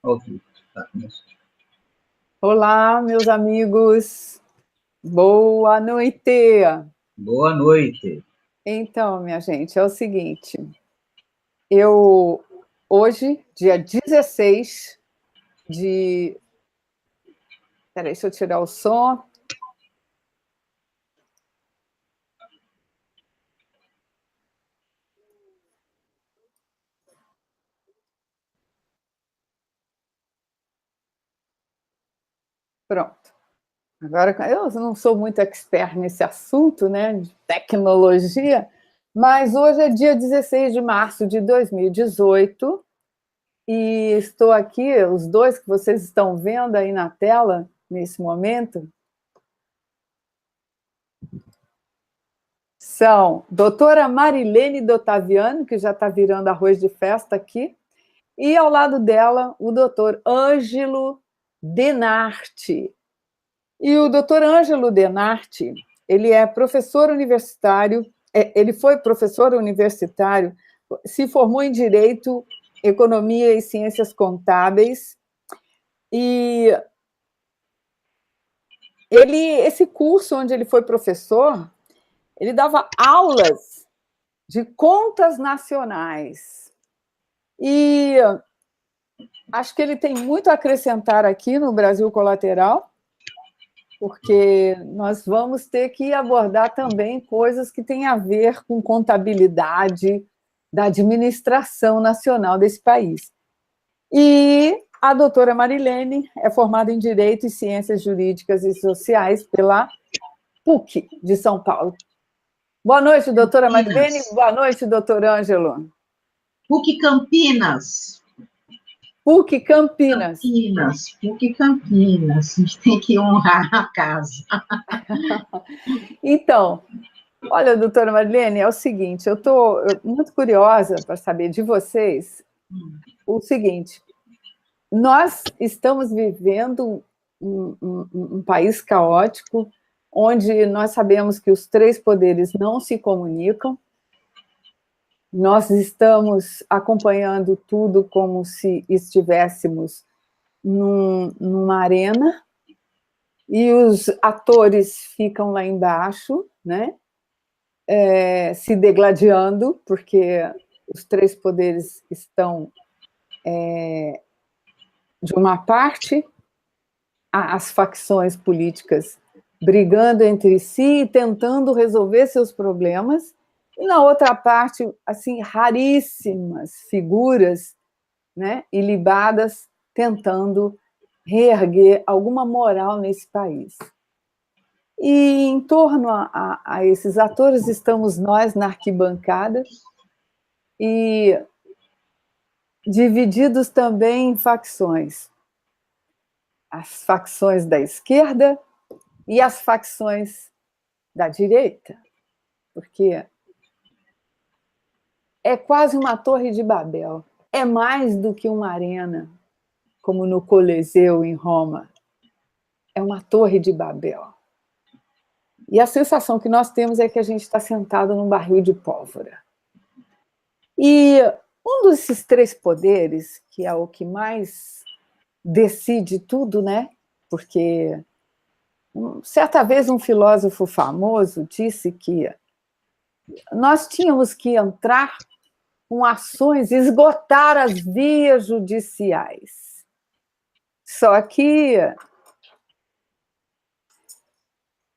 Ok, tá, começou. Olá, meus amigos. Boa noite. Boa noite. Então, minha gente, é o seguinte. Hoje, dia 16 de... Peraí, deixa eu tirar o som. Pronto. Agora, eu não sou muito expert nesse assunto, né, de tecnologia, mas hoje é dia 16 de março de 2018 e estou aqui, os dois que vocês estão vendo aí na tela, nesse momento, são doutora Marilene Dottaviano, que já está virando arroz de festa aqui, e ao lado dela o doutor Ângelo Denarti. E o doutor Ângelo Denarti, ele é professor universitário, ele foi professor universitário, se formou em Direito, Economia e Ciências Contábeis, e esse curso onde ele foi professor, ele dava aulas de contas nacionais. E acho que ele tem muito a acrescentar aqui no Brasil Colateral, porque nós vamos ter que abordar também coisas que têm a ver com contabilidade da administração nacional desse país. E a doutora Marilene é formada em Direito e Ciências Jurídicas e Sociais pela PUC de São Paulo. Boa noite, doutora Marilene. Boa noite, doutor Ângelo. PUC Campinas. PUC Campinas. PUC Campinas. A gente tem que honrar a casa. Então, olha, doutora Marilene, é o seguinte, eu estou muito curiosa para saber de vocês o seguinte, nós estamos vivendo um país caótico, onde nós sabemos que os três poderes não se comunicam, nós estamos acompanhando tudo como se estivéssemos numa arena, e os atores ficam lá embaixo, né? Se degladiando, porque os três poderes estão, de uma parte, as facções políticas brigando entre si e tentando resolver seus problemas, e na outra parte, assim, raríssimas figuras, né, ilibadas, tentando reerguer alguma moral nesse país. E em torno a esses atores estamos nós na arquibancada, e divididos também em facções. As facções da esquerda e as facções da direita, porque é quase uma torre de Babel, é mais do que uma arena, como no Coliseu em Roma, é uma torre de Babel. E a sensação que nós temos é que a gente está sentado num barril de pólvora. E um desses três poderes, que é o que mais decide tudo, né? Porque certa vez um filósofo famoso disse que nós tínhamos que entrar com ações, esgotar as vias judiciais. Só que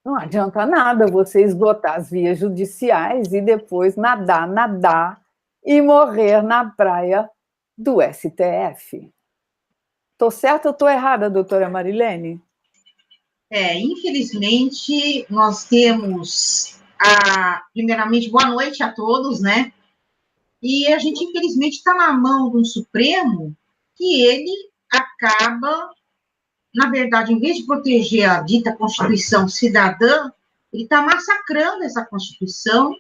não adianta nada você esgotar as vias judiciais e depois nadar e morrer na praia do STF. Estou certa ou estou errada, doutora Marilene? Infelizmente, nós temos, primeiramente, boa noite a todos, né? E a gente, infelizmente, está na mão de um Supremo que ele acaba, na verdade, em vez de proteger a dita Constituição cidadã, ele está massacrando essa Constituição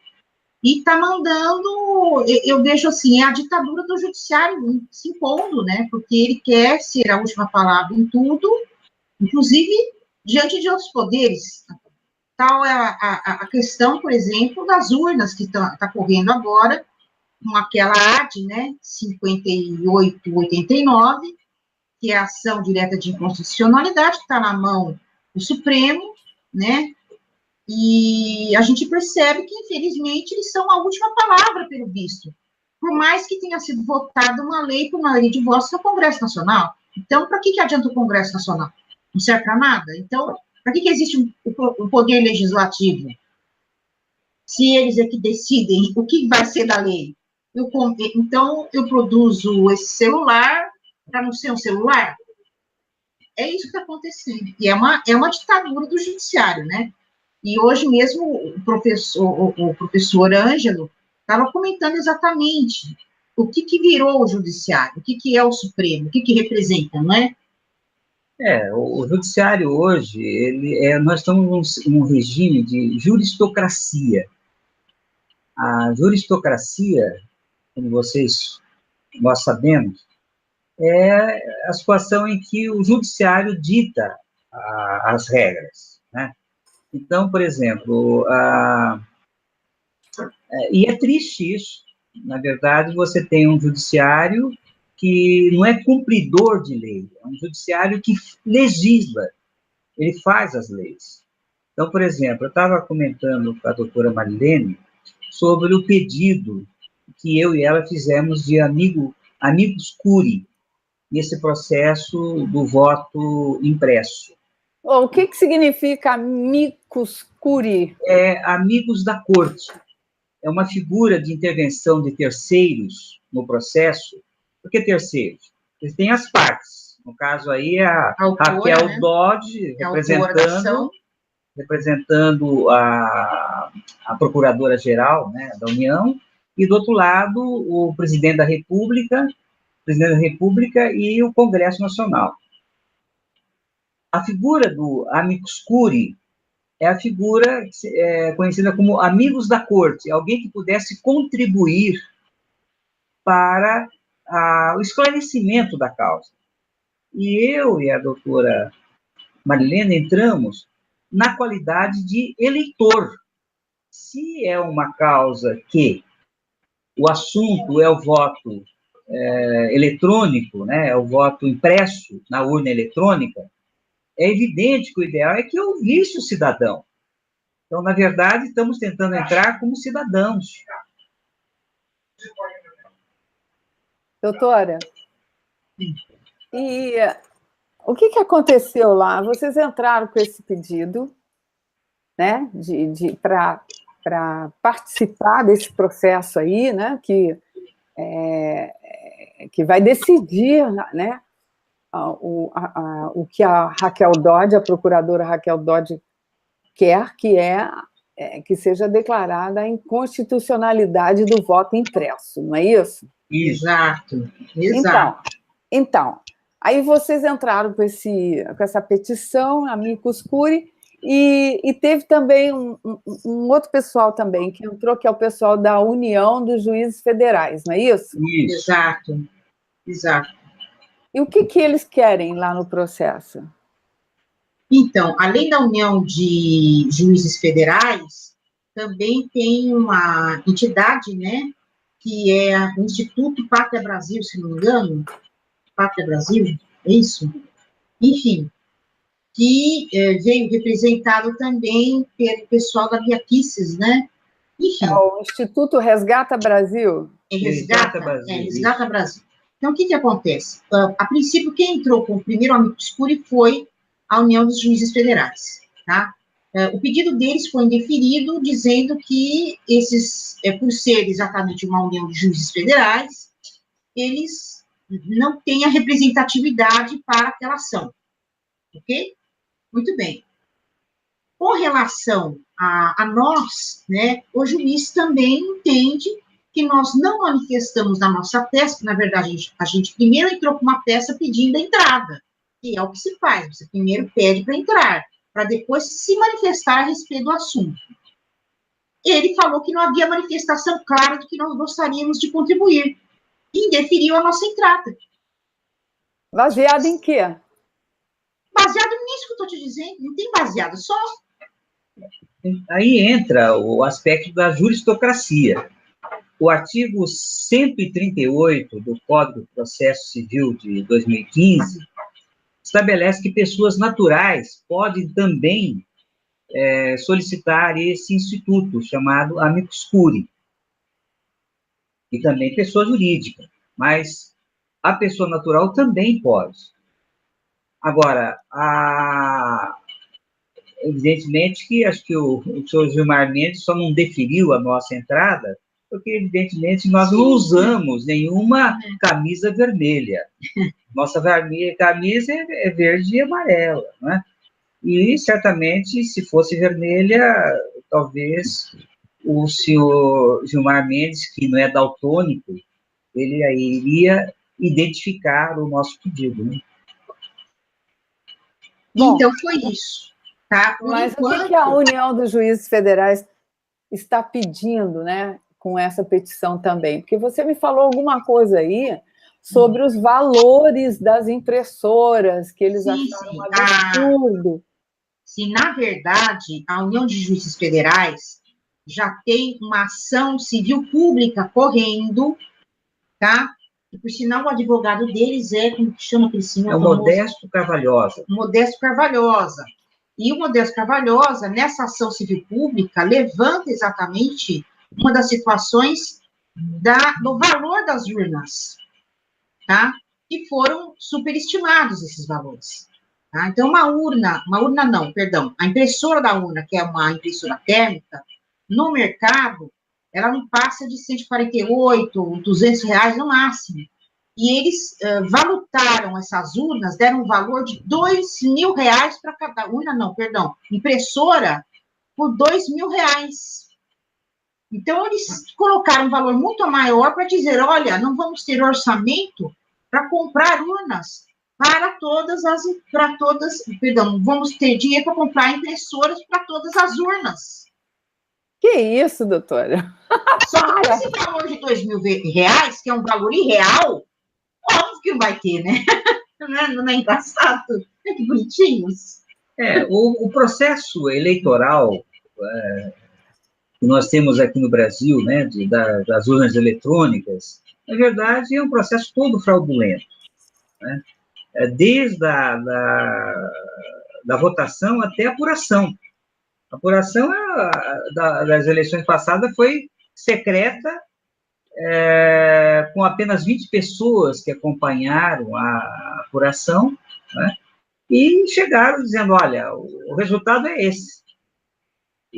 e está mandando, eu vejo assim, a ditadura do judiciário se impondo, né? Porque ele quer ser a última palavra em tudo, inclusive diante de outros poderes. Tal é a questão, por exemplo, das urnas que está correndo agora, com aquela AD, né, 5889, que é a ação direta de inconstitucionalidade, que está na mão do Supremo, né? E a gente percebe que, infelizmente, eles são a última palavra, pelo visto. Por mais que tenha sido votada uma lei por maioria de votos no Congresso Nacional. Então, para que adianta o Congresso Nacional? Não serve para nada? Então, para que existe o poder legislativo? Se eles é que decidem o que vai ser da lei. Então, eu produzo esse celular para não ser um celular? É isso que está acontecendo. E é uma ditadura do judiciário, né? E hoje mesmo o professor Ângelo estava comentando exatamente o que virou o judiciário, o que é o Supremo, o que representa, não é? O judiciário hoje, nós estamos num regime de juristocracia. A juristocracia, como nós sabemos, é a situação em que o judiciário dita as regras, né? Então, por exemplo, e é triste isso. Na verdade, você tem um judiciário que não é cumpridor de lei, é um judiciário que legisla, ele faz as leis. Então, por exemplo, eu estava comentando com a doutora Marilene sobre o pedido que eu e ela fizemos de amicus curiae, nesse processo do voto impresso. O que significa amicus curiae? Amigos da corte. É uma figura de intervenção de terceiros no processo. Por que terceiros? Eles têm as partes. No caso aí, a Raquel, né? Dodge, representando a Procuradora-Geral, né, da União, e, do outro lado, o presidente da República e o Congresso Nacional. A figura do amicus curiae é a figura conhecida como amigos da corte, alguém que pudesse contribuir para o esclarecimento da causa. E eu e a doutora Marilena entramos na qualidade de eleitor. Se é uma causa que o assunto é o voto eletrônico, né, é o voto impresso na urna eletrônica, é evidente que o ideal é que eu ouvisse o cidadão. Então, na verdade, estamos tentando entrar como cidadãos. Doutora, e o que aconteceu lá? Vocês entraram com esse pedido, né, para participar desse processo aí, né, que vai decidir, né, o que a Raquel Dodge, a procuradora Raquel Dodge, quer, que seja declarada a inconstitucionalidade do voto impresso, não é isso? Exato. Então, aí vocês entraram com essa petição, amicus curiae, e teve também um outro pessoal também que entrou, que é o pessoal da União dos Juízes Federais, não é isso? Isso. Exato. E o que eles querem lá no processo? Então, além da União de Juízes Federais, também tem uma entidade, né, que é o Instituto Pátria Brasil, se não me engano, Pátria Brasil, é isso? Enfim, que veio representado também pelo pessoal da Via Kisses, né? Enfim. É o Instituto Resgata Brasil? Resgata Brasil. Então, o que acontece? A princípio, quem entrou com o primeiro amicus curiae foi a União dos Juízes Federais, tá? O pedido deles foi indeferido, dizendo que por ser exatamente uma União de Juízes Federais, eles não têm a representatividade para aquela ação, ok? Muito bem. Com relação a nós, né, o juiz também entende que nós não manifestamos na nossa peça, que, na verdade, a gente primeiro entrou com uma peça pedindo a entrada, que é o que se faz, você primeiro pede para entrar, para depois se manifestar a respeito do assunto. Ele falou que não havia manifestação clara de que nós gostaríamos de contribuir, e indeferiu a nossa entrada. Baseado em quê? Baseado nisso que eu estou te dizendo, não tem baseado, só... Aí entra o aspecto da juristocracia. O artigo 138 do Código de Processo Civil de 2015 estabelece que pessoas naturais podem também solicitar esse instituto chamado amicus curiae, e também pessoa jurídica, mas a pessoa natural também pode. Agora, evidentemente que acho que o senhor Gilmar Mendes só não deferiu a nossa entrada, porque, evidentemente, nós não usamos nenhuma camisa vermelha. Nossa camisa é verde e amarela, né? E, certamente, se fosse vermelha, talvez o senhor Gilmar Mendes, que não é daltônico, ele aí iria identificar o nosso pedido, né? Bom, então, foi isso. Tá? Mas o que a União dos Juízes Federais está pedindo, né, com essa petição também? Porque você me falou alguma coisa aí sobre os valores das impressoras, que eles acharam um absurdo. Sim, na verdade, a União de Juízes Federais já tem uma ação civil pública correndo, tá? E, por sinal, o advogado deles como que chama aquele senhor? É o Modesto Carvalhosa. Modesto Carvalhosa. E o Modesto Carvalhosa, nessa ação civil pública, levanta exatamente uma das situações do valor das urnas, tá? Que foram superestimados esses valores. Tá? Então, a impressora da urna, que é uma impressora térmica, no mercado, ela não passa de 148, 200 reais no máximo. E eles valutaram essas urnas, deram um valor de 2.000 reais para cada impressora, por 2.000 reais. Então, eles colocaram um valor muito maior para dizer, olha, não vamos ter orçamento para comprar urnas vamos ter dinheiro para comprar impressoras para todas as urnas. Que isso, doutora? Só que esse valor de 2.000 reais, que é um valor irreal, óbvio que não vai ter, né? Não é engraçado? Que bonitinhos. O processo eleitoral que nós temos aqui no Brasil, né, das urnas eletrônicas, na verdade, é um processo todo fraudulento, né? Desde da votação até a apuração. A apuração das eleições passadas foi secreta, com apenas 20 pessoas que acompanharam a apuração, né? E chegaram dizendo, olha, o resultado é esse.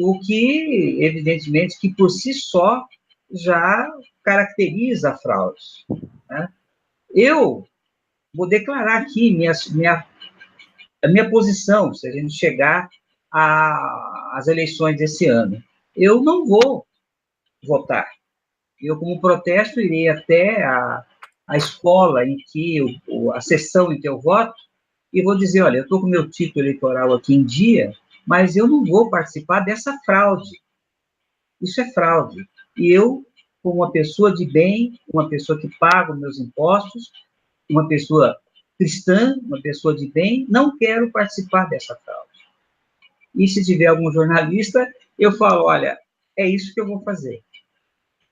O que, evidentemente, que por si só já caracteriza a fraude, né? Eu vou declarar aqui a minha posição, se a gente chegar às eleições desse ano. Eu não vou votar. Eu, como protesto, irei até a escola a sessão em que eu voto, e vou dizer, olha, eu estou com o meu título eleitoral aqui em dia, mas eu não vou participar dessa fraude. Isso é fraude. E eu, como uma pessoa de bem, uma pessoa que paga os meus impostos, uma pessoa cristã, uma pessoa de bem, não quero participar dessa fraude. E se tiver algum jornalista, eu falo, olha, é isso que eu vou fazer.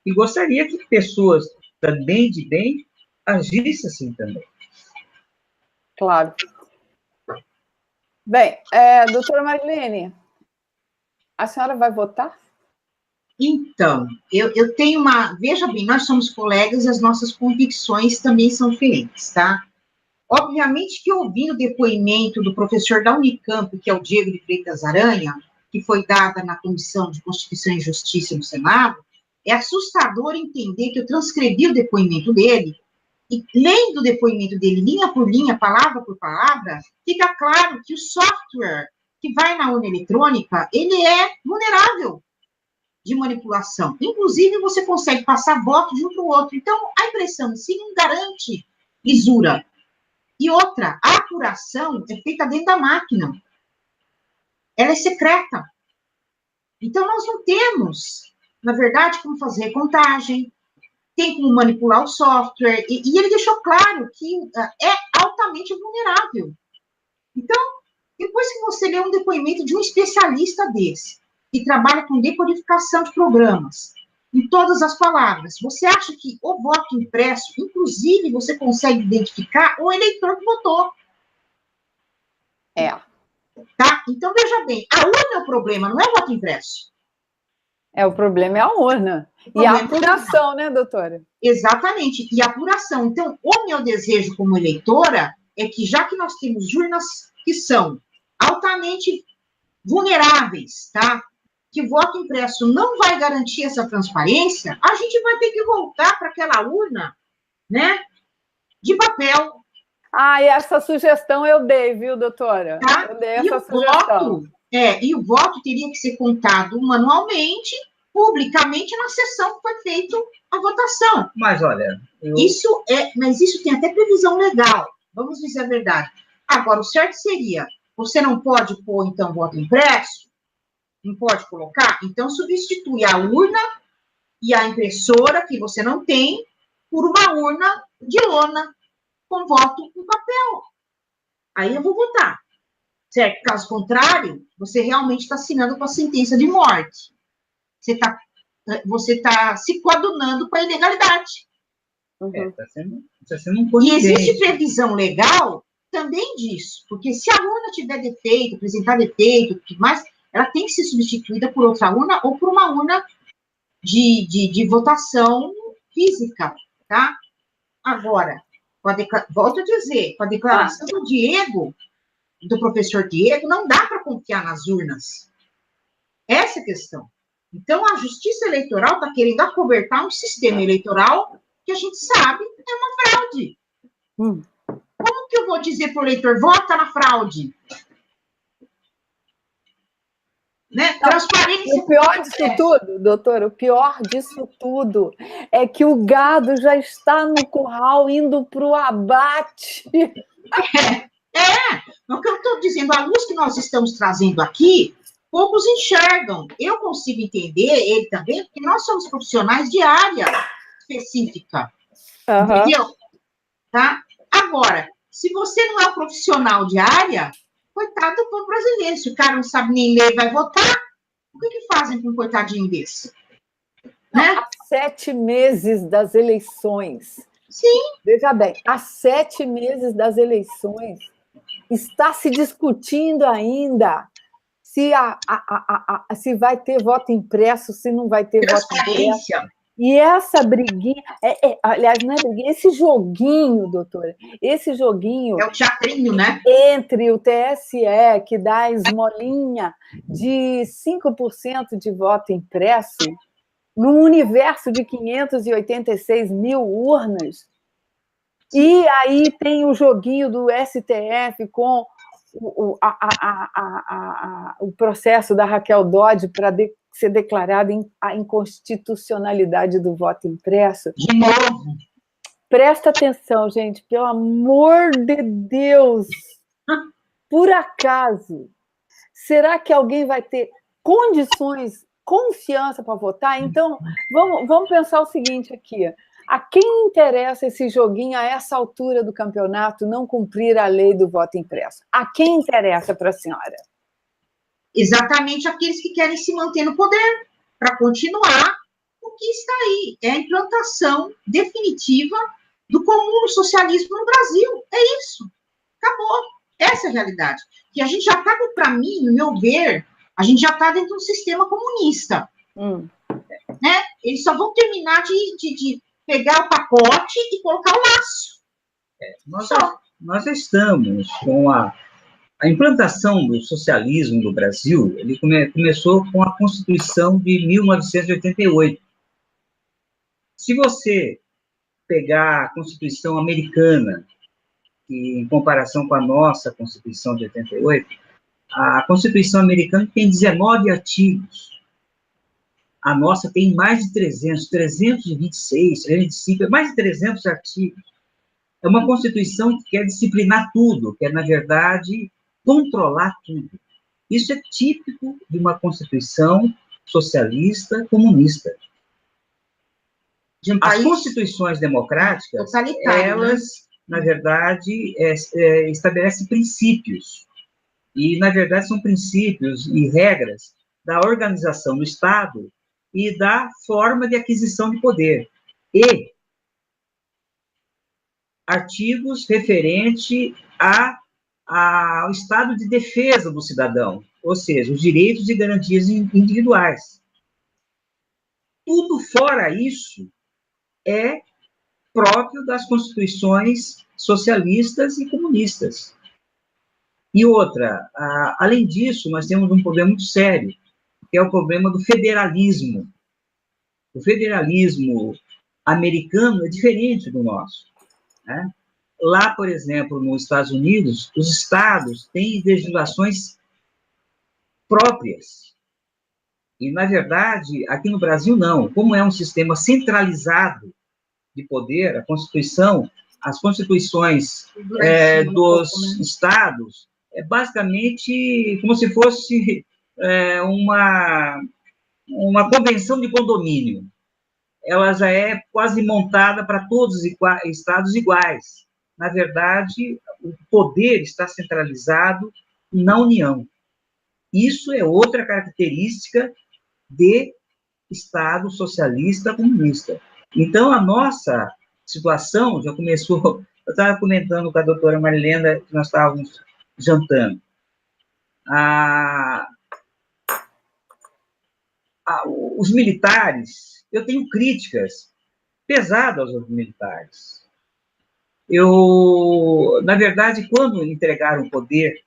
E gostaria que pessoas também de bem agissem assim também. Claro. Bem, doutora Marilene, a senhora vai votar? Então, eu tenho veja bem, nós somos colegas e as nossas convicções também são diferentes, tá? Obviamente que ouvindo o depoimento do professor da Unicamp, que é o Diego de Freitas Aranha, que foi dada na Comissão de Constituição e Justiça no Senado, é assustador entender que eu transcrevi o depoimento dele, e lendo o depoimento dele, linha por linha, palavra por palavra, fica claro que o software que vai na urna eletrônica, ele é vulnerável de manipulação. Inclusive, você consegue passar voto de um para o outro. Então, a impressão em si não garante lisura. E outra, a apuração é feita dentro da máquina. Ela é secreta. Então, nós não temos, na verdade, como fazer recontagem, tem como manipular o software, e ele deixou claro que é altamente vulnerável. Então, depois que você lê um depoimento de um especialista desse, que trabalha com decodificação de programas, em todas as palavras. Você acha que o voto impresso, inclusive, você consegue identificar o eleitor que votou. É. Tá? Então, veja bem, a urna é o problema, não é o voto impresso. O problema é a urna. E a apuração, né, doutora? Exatamente, e a apuração. Então, o meu desejo como eleitora é que, já que nós temos urnas que são altamente vulneráveis, tá? Que o voto impresso não vai garantir essa transparência, a gente vai ter que voltar para aquela urna, né, de papel. E essa sugestão eu dei, viu, doutora? Tá? Eu dei essa sugestão. E o voto teria que ser contado manualmente, publicamente, na sessão que foi feita a votação. Mas, olha... Mas isso tem até previsão legal, vamos dizer a verdade. Agora, o certo seria, você não pode pôr, então, voto impresso? Não pode colocar? Então, substitui a urna e a impressora, que você não tem, por uma urna de lona, com voto em papel. Aí eu vou votar. Certo? Caso contrário, você realmente está assinando com a sentença de morte. Você tá se coadunando com a ilegalidade. Está sendo um conivente. E existe previsão legal também disso, porque se a urna tiver defeito, apresentar defeito, tudo mais, ela tem que ser substituída por outra urna ou por uma urna de votação física, tá? Agora, volto a dizer, com a declaração do Diego, do professor Diego, não dá para confiar nas urnas. Essa é a questão. Então, a Justiça Eleitoral está querendo acobertar um sistema eleitoral que a gente sabe é uma fraude. Como que eu vou dizer para o eleitor, vota na fraude? Né? Transparência. O pior disso tudo, doutora, o pior disso tudo é que o gado já está no curral indo para o abate. O que eu estou dizendo, a luz que nós estamos trazendo aqui, poucos enxergam. Eu consigo entender ele também, porque nós somos profissionais de área específica. Entendeu? Tá? Agora, se você não é um profissional de área, coitado do povo brasileiro. Se o cara não sabe nem ler e vai votar, o que fazem com um coitadinho desse? Né? Há 7 meses das eleições. Sim. Veja bem, há 7 meses das eleições está se discutindo ainda se vai ter voto impresso, se não vai ter voto impresso. E essa briguinha, aliás, não é briguinha, esse joguinho, doutora, esse joguinho... É o teatrinho, né? Entre o TSE, que dá a esmolinha de 5% de voto impresso, num universo de 586 mil urnas, e aí tem o joguinho do STF com o processo da Raquel Dodge para ser declarada a inconstitucionalidade do voto impresso. De novo. Presta atenção, gente, pelo amor de Deus. Por acaso, será que alguém vai ter condições, confiança para votar? Então, vamos pensar o seguinte aqui. A quem interessa esse joguinho a essa altura do campeonato não cumprir a lei do voto impresso? A quem interessa para a senhora? Exatamente aqueles que querem se manter no poder, para continuar o que está aí. É a implantação definitiva do comum socialismo no Brasil. É isso. Acabou. Essa é a realidade. Que a gente já está, para mim, no meu ver, a gente já está dentro de um sistema comunista. Né? Eles só vão terminar de pegar o pacote e colocar o laço. Nós estamos com a implantação do socialismo no Brasil. Ele começou com a Constituição de 1988. Se você pegar a Constituição americana, em comparação com a nossa Constituição de 88, a Constituição americana tem 19 artigos. A nossa tem mais de 326, 325, mais de 300 artigos. É uma Constituição que quer disciplinar tudo, quer, na verdade, controlar tudo. Isso é típico de uma Constituição socialista, comunista. As constituições democráticas, elas, na verdade, estabelecem princípios. E, na verdade, são princípios e regras da organização do Estado e da forma de aquisição de poder, e artigos referentes ao estado de defesa do cidadão, ou seja, os direitos e garantias individuais. Tudo fora isso é próprio das constituições socialistas e comunistas. E outra, além disso, nós temos um problema muito sério, que é o problema do federalismo. O federalismo americano é diferente do nosso, né? Lá, por exemplo, nos Estados Unidos, os estados têm legislações próprias. E, na verdade, aqui no Brasil, não. Como é um sistema centralizado de poder, a Constituição, as constituições dos estados, é basicamente como se fosse uma convenção de condomínio. Ela já é quase montada para todos os estados iguais. Na verdade, o poder está centralizado na União. Isso é outra característica de Estado socialista comunista. Então, a nossa situação já começou... Eu estava comentando com a doutora Marilena, que nós estávamos jantando. Os militares, eu tenho críticas pesadas aos militares. Na verdade, quando entregaram o poder,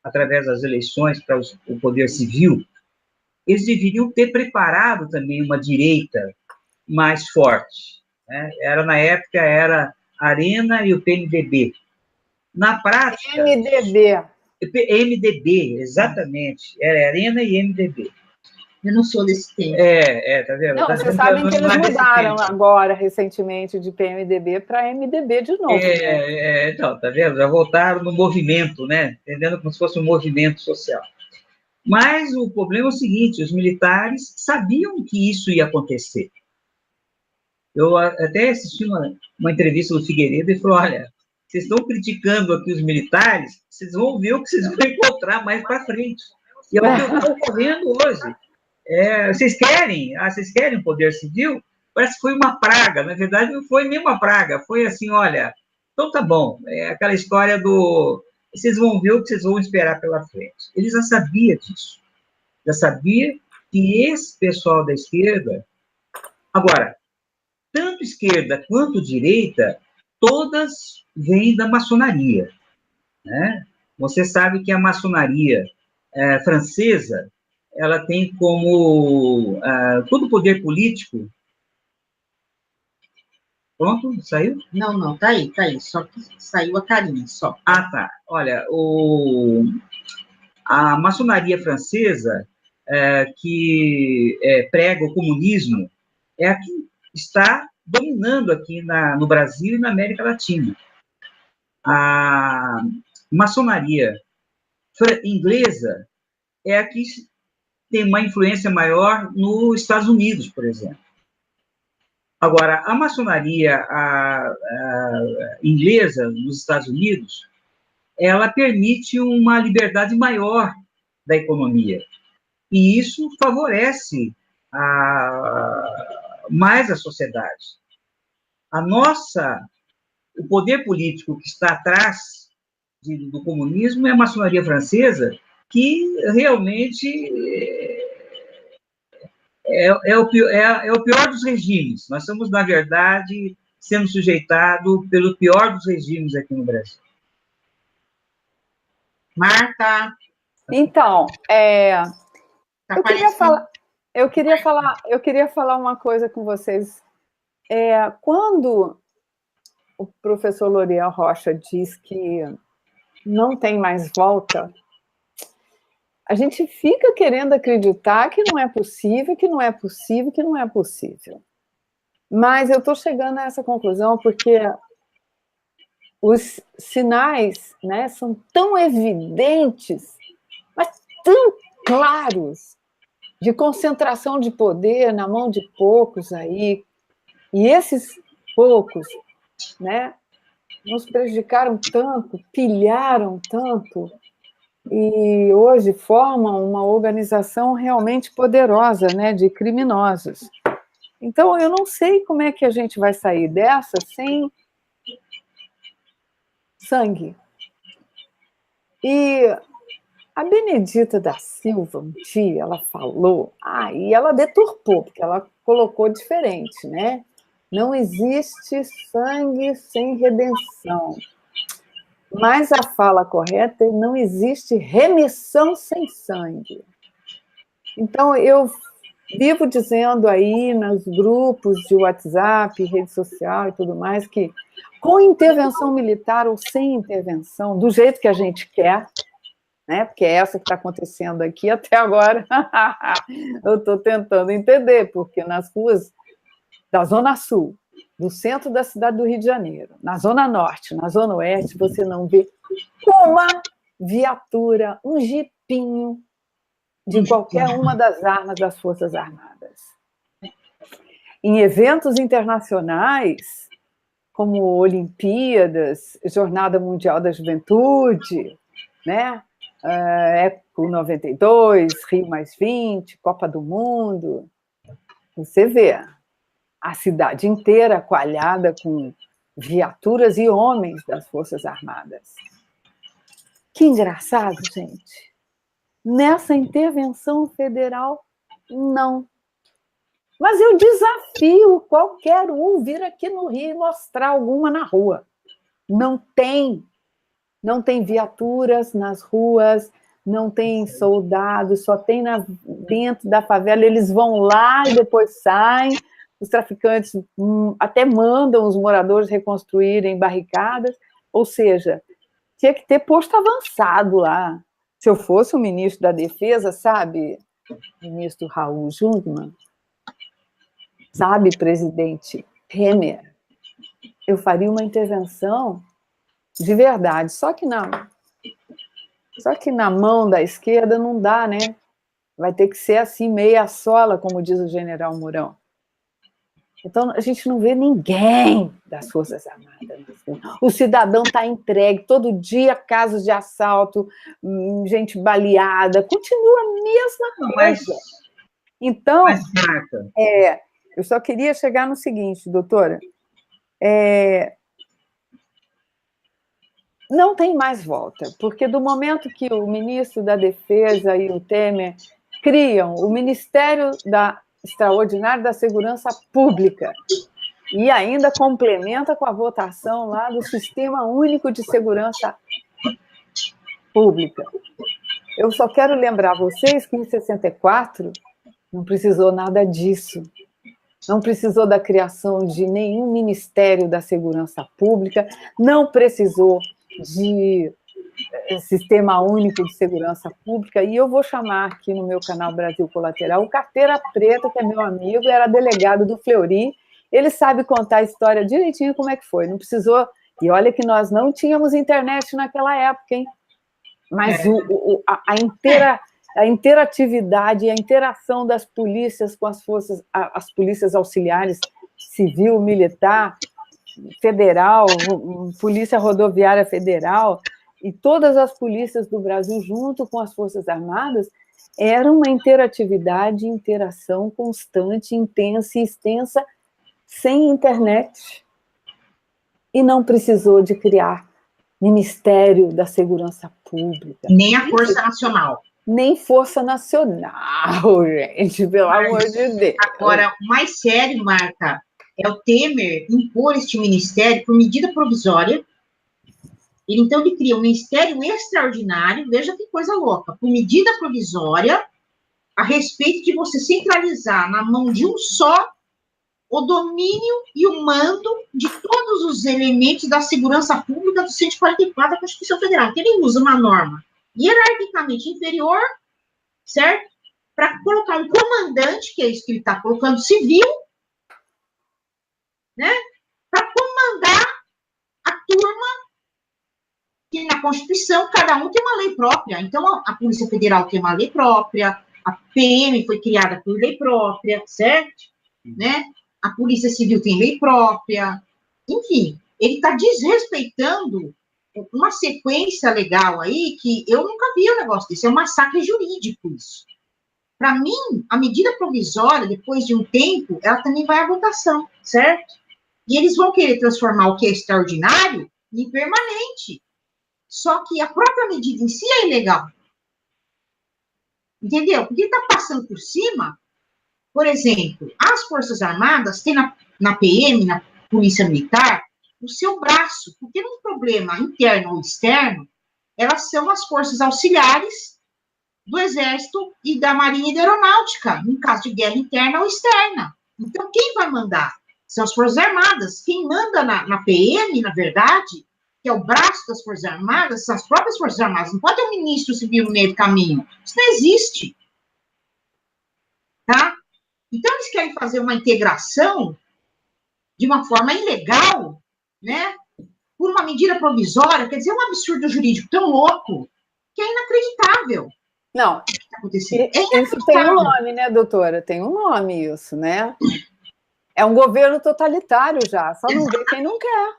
através das eleições, para o poder civil, eles deveriam ter preparado também uma direita mais forte, né? Na época, era a Arena e o PMDB. Na prática... MDB, exatamente. Era Arena e MDB. Eu não sou desse tempo. Tá vendo? Não, vocês sabem que eles mudaram agora, recentemente, de PMDB para MDB de novo. Né? Então, tá vendo? Já voltaram no movimento, né? Entendendo como se fosse um movimento social. Mas o problema é o seguinte, os militares sabiam que isso ia acontecer. Eu até assisti uma entrevista do Figueiredo e falou, olha, vocês estão criticando aqui os militares, vocês vão ver o que vocês vão encontrar mais para frente. E é o que eu estou ocorrendo hoje. Vocês querem o poder civil? Parece que foi uma praga. Na verdade, não foi nenhuma praga. Foi assim, olha, então tá bom. É aquela história do... Vocês vão ver o que vocês vão esperar pela frente. Eles já sabiam disso. Já sabia que esse pessoal da esquerda... Agora, tanto esquerda quanto direita, todas vêm da maçonaria, né? Você sabe que a maçonaria francesa, ela tem como todo o poder político... Pronto? Saiu? Não, tá aí. Só que saiu a carinha, só. Tá. Olha, a maçonaria francesa, que prega o comunismo, é a que está dominando aqui no Brasil e na América Latina. A maçonaria inglesa é a que tem uma influência maior nos Estados Unidos, por exemplo. Agora, a maçonaria inglesa nos Estados Unidos, ela permite uma liberdade maior da economia. E isso favorece mais a sociedade. O poder político que está atrás do comunismo é a maçonaria francesa, que realmente é o pior dos regimes. Nós estamos, na verdade, sendo sujeitados pelo pior dos regimes aqui no Brasil. Marta. Então, eu queria falar uma coisa com vocês. Quando o professor Loriel Rocha diz que não tem mais volta, a gente fica querendo acreditar que não é possível, que não é possível, que não é possível. Mas eu estou chegando a essa conclusão porque os sinais, né, são tão evidentes, mas tão claros, de concentração de poder na mão de poucos aí. E esses poucos, né, nos prejudicaram tanto, pilharam tanto, e hoje formam uma organização realmente poderosa, né, de criminosos. Então, eu não sei como é que a gente vai sair dessa sem sangue. E a Benedita da Silva, um dia, ela falou, e ela deturpou, porque ela colocou diferente, né? Não existe sangue sem redenção. Mas a fala correta é: não existe remissão sem sangue. Então, eu vivo dizendo aí nos grupos de WhatsApp, rede social e tudo mais, que com intervenção militar ou sem intervenção, do jeito que a gente quer, né? Porque é essa que está acontecendo aqui até agora, eu estou tentando entender, porque nas ruas da Zona Sul, no centro da cidade do Rio de Janeiro, na Zona Norte, na Zona Oeste, você não vê uma viatura, um jipinho de qualquer uma das armas das Forças Armadas. Em eventos internacionais, como Olimpíadas, Jornada Mundial da Juventude, né? Eco 92, Rio+20, Copa do Mundo, você vê a cidade inteira coalhada com viaturas e homens das Forças Armadas. Que engraçado, gente. Nessa intervenção federal, não. Mas eu desafio qualquer um vir aqui no Rio e mostrar alguma na rua. Não tem. Não tem viaturas nas ruas, não tem soldados, só tem dentro da favela. Eles vão lá e depois saem. Os traficantes até mandam os moradores reconstruírem barricadas. Ou seja, tinha que ter posto avançado lá. Se eu fosse o ministro da Defesa, sabe, ministro Raul Jungmann, sabe, presidente Temer, eu faria uma intervenção de verdade. Só que na mão da esquerda não dá, né? Vai ter que ser assim, meia sola, como diz o general Mourão. Então, a gente não vê ninguém das Forças Armadas. O cidadão está entregue, todo dia casos de assalto, gente baleada, continua a mesma coisa. Então, eu só queria chegar no seguinte, doutora, não tem mais volta, porque do momento que o ministro da Defesa e o Temer criam o Ministério Extraordinário da Segurança Pública e ainda complementa com a votação lá do Sistema Único de Segurança Pública. Eu só quero lembrar vocês que em 64 não precisou nada disso. Não precisou da criação de nenhum Ministério da Segurança Pública, não precisou de Sistema Único de Segurança Pública, e eu vou chamar aqui no meu canal Brasil Colateral o Carteira Preta, que é meu amigo, era delegado do Fleury, ele sabe contar a história direitinho como é que foi, não precisou, e olha que nós não tínhamos internet naquela época, hein? Mas a interatividade e a interação das polícias com as polícias auxiliares, civil, militar, federal, Polícia Rodoviária Federal, e todas as polícias do Brasil, junto com as Forças Armadas, era uma interatividade, interação constante, intensa e extensa, sem internet. E não precisou de criar Ministério da Segurança Pública. Nem a Força Nacional. Nem Força Nacional, gente, pelo amor de Deus. Agora, o mais sério, Marta, é o Temer impor este ministério por medida provisória. Então, ele cria um ministério extraordinário, veja que coisa louca, por medida provisória, a respeito de você centralizar na mão de um só o domínio e o mando de todos os elementos da segurança pública do 144 da Constituição Federal. Que ele usa uma norma hierarquicamente inferior, certo? Para colocar um comandante, que é isso que ele está colocando, civil, né? Para comandar a turma que na Constituição cada um tem uma lei própria. Então, a Polícia Federal tem uma lei própria, a PM foi criada por lei própria, certo? Né? A Polícia Civil tem lei própria. Enfim, ele está desrespeitando uma sequência legal aí que eu nunca vi um negócio desse. É um massacre jurídico isso. Para mim, a medida provisória, depois de um tempo, ela também vai à votação, certo? E eles vão querer transformar o que é extraordinário em permanente. Só que a própria medida em si é ilegal. Entendeu? Porque está passando por cima, por exemplo, as Forças Armadas têm na PM, na Polícia Militar, o seu braço, porque num problema interno ou externo, elas são as forças auxiliares do Exército e da Marinha e da Aeronáutica, em caso de guerra interna ou externa. Então, quem vai mandar? São as Forças Armadas. Quem manda na PM, na verdade, que é o braço das Forças Armadas, são as próprias Forças Armadas. Não pode ter um ministro civil no meio do caminho. Isso não existe. Tá? Então, eles querem fazer uma integração de uma forma ilegal, né? Por uma medida provisória, quer dizer, um absurdo jurídico tão louco que é inacreditável. Não, isso tem um nome, né, doutora? Tem um nome isso, né? É um governo totalitário já, só não vê quem não quer.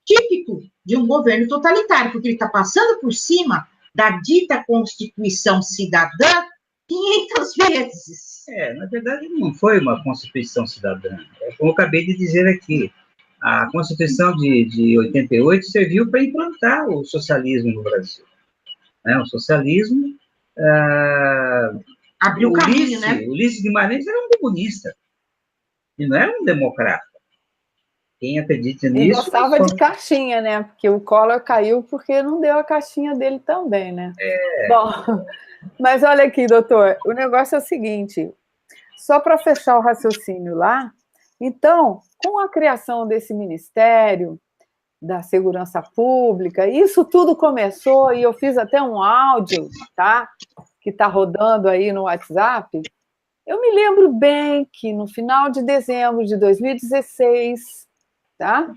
Típico de um governo totalitário, porque ele está passando por cima da dita Constituição Cidadã 500 vezes. Na verdade, não foi uma Constituição Cidadã. Como eu acabei de dizer aqui, a Constituição de 88 serviu para implantar o socialismo no Brasil. O socialismo... abriu o caminho, né? Ulisses Guimarães era um comunista. Ele não era um democrata. Quem acredita nisso... Ele gostava de caixinha, né? Porque o Collor caiu porque não deu a caixinha dele também, né? Bom, mas olha aqui, doutor, o negócio é o seguinte, só para fechar o raciocínio lá, então, com a criação desse Ministério da Segurança Pública, isso tudo começou, e eu fiz até um áudio, tá? Que está rodando aí no WhatsApp. Eu me lembro bem que no final de dezembro de 2016, tá?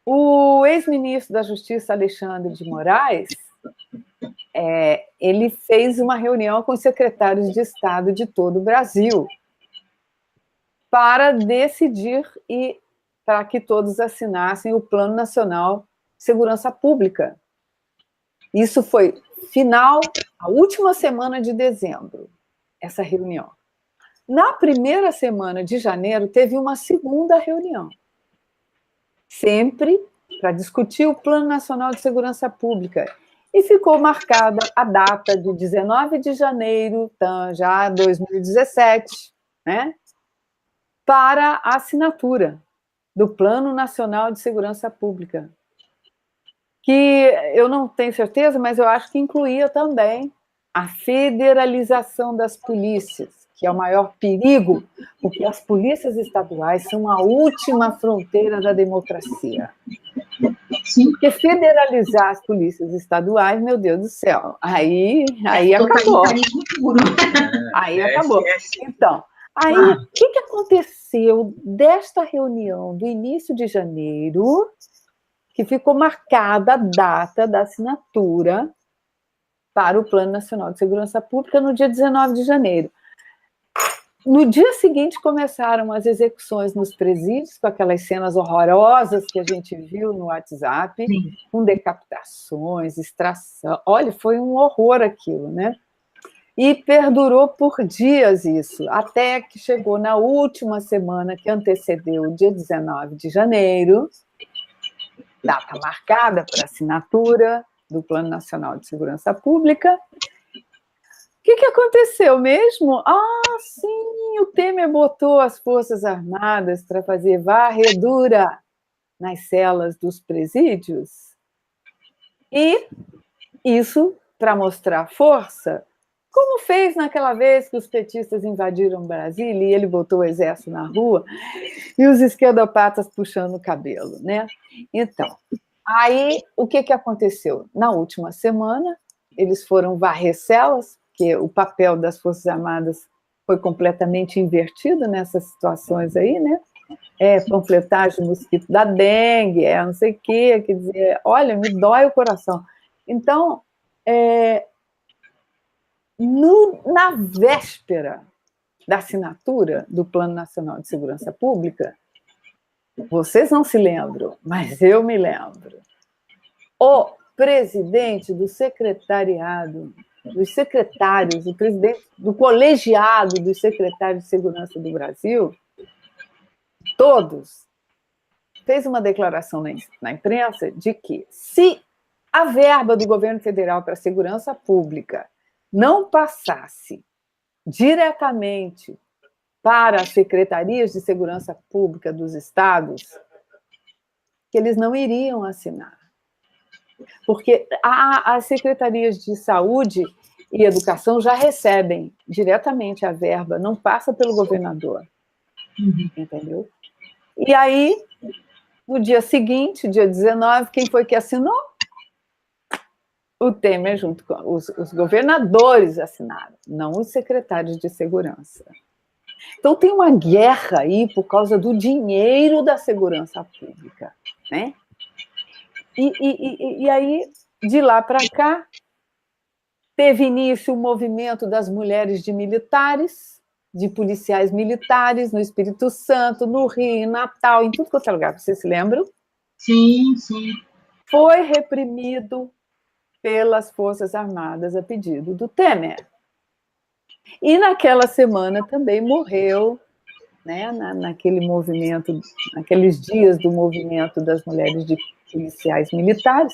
O ex-ministro da Justiça, Alexandre de Moraes, ele fez uma reunião com os secretários de Estado de todo o Brasil para decidir e para que todos assinassem o Plano Nacional de Segurança Pública. Isso foi a última semana de dezembro, essa reunião. Na primeira semana de janeiro, teve uma segunda reunião, sempre para discutir o Plano Nacional de Segurança Pública. E ficou marcada a data de 19 de janeiro, já 2017, né, para a assinatura do Plano Nacional de Segurança Pública, que eu não tenho certeza, mas eu acho que incluía também a federalização das polícias, que é o maior perigo, porque as polícias estaduais são a última fronteira da democracia. Sim. Porque federalizar as polícias estaduais, meu Deus do céu, aí acabou. Aí acabou. Então, aí o que aconteceu desta reunião do início de janeiro, que ficou marcada a data da assinatura para o Plano Nacional de Segurança Pública no dia 19 de janeiro. No dia seguinte, começaram as execuções nos presídios, com aquelas cenas horrorosas que a gente viu no WhatsApp, com decapitações, extração. Olha, foi um horror aquilo, né? E perdurou por dias isso, até que chegou na última semana que antecedeu o dia 19 de janeiro, data marcada para assinatura do Plano Nacional de Segurança Pública. O que aconteceu mesmo? Sim, o Temer botou as Forças Armadas para fazer varredura nas celas dos presídios. E isso, para mostrar força, como fez naquela vez que os petistas invadiram Brasília e ele botou o exército na rua e os esquerdopatas puxando o cabelo, né? Então, aí o que aconteceu? Na última semana, eles foram varrer celas, porque o papel das Forças Armadas foi completamente invertido nessas situações aí, né? Panfletagem do mosquito da dengue, não sei o quê, quer dizer, olha, me dói o coração. Então, na véspera da assinatura do Plano Nacional de Segurança Pública, vocês não se lembram, mas eu me lembro. o presidente do secretariado, dos secretários, o presidente do colegiado dos secretários de segurança do Brasil, todos, fez uma declaração na imprensa de que, se a verba do governo federal para a segurança pública não passasse diretamente para as secretarias de segurança pública dos estados, que eles não iriam assinar. Porque as secretarias de saúde e educação já recebem diretamente a verba, não passa pelo governador. Entendeu? E aí, no dia seguinte, dia 19, quem foi que assinou? O Temer, junto com os governadores assinaram, não os secretários de segurança. Então, tem uma guerra aí por causa do dinheiro da segurança pública, né? E aí, de lá para cá, teve início o movimento das mulheres de militares, de policiais militares, no Espírito Santo, no Rio, em Natal, em tudo quanto é lugar. Vocês se lembram? Sim, sim. Foi reprimido pelas Forças Armadas a pedido do Temer. E naquela semana também morreu, né, naquele movimento, naqueles dias do movimento das mulheres de policiais militares,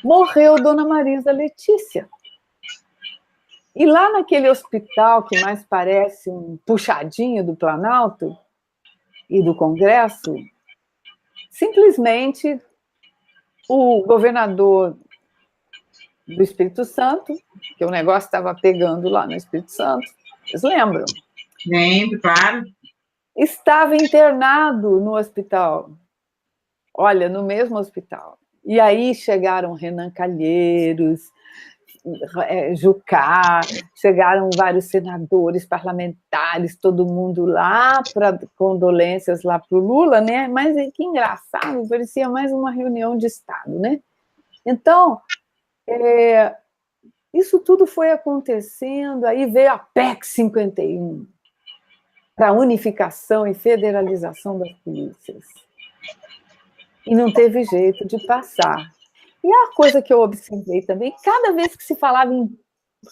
morreu Dona Marisa Letícia. E lá naquele hospital que mais parece um puxadinho do Planalto e do Congresso, simplesmente o governador do Espírito Santo, que o negócio estava pegando lá no Espírito Santo, vocês lembram? Lembro, claro. Estava internado no hospital. Olha, no mesmo hospital. E aí chegaram Renan Calheiros, Jucá, chegaram vários senadores, parlamentares, todo mundo lá para condolências lá para o Lula, né? Mas que engraçado, parecia mais uma reunião de Estado, né? Então, isso tudo foi acontecendo, aí veio a PEC 51, para a unificação e federalização das polícias. E não teve jeito de passar. E a coisa que eu observei também, cada vez que se falava em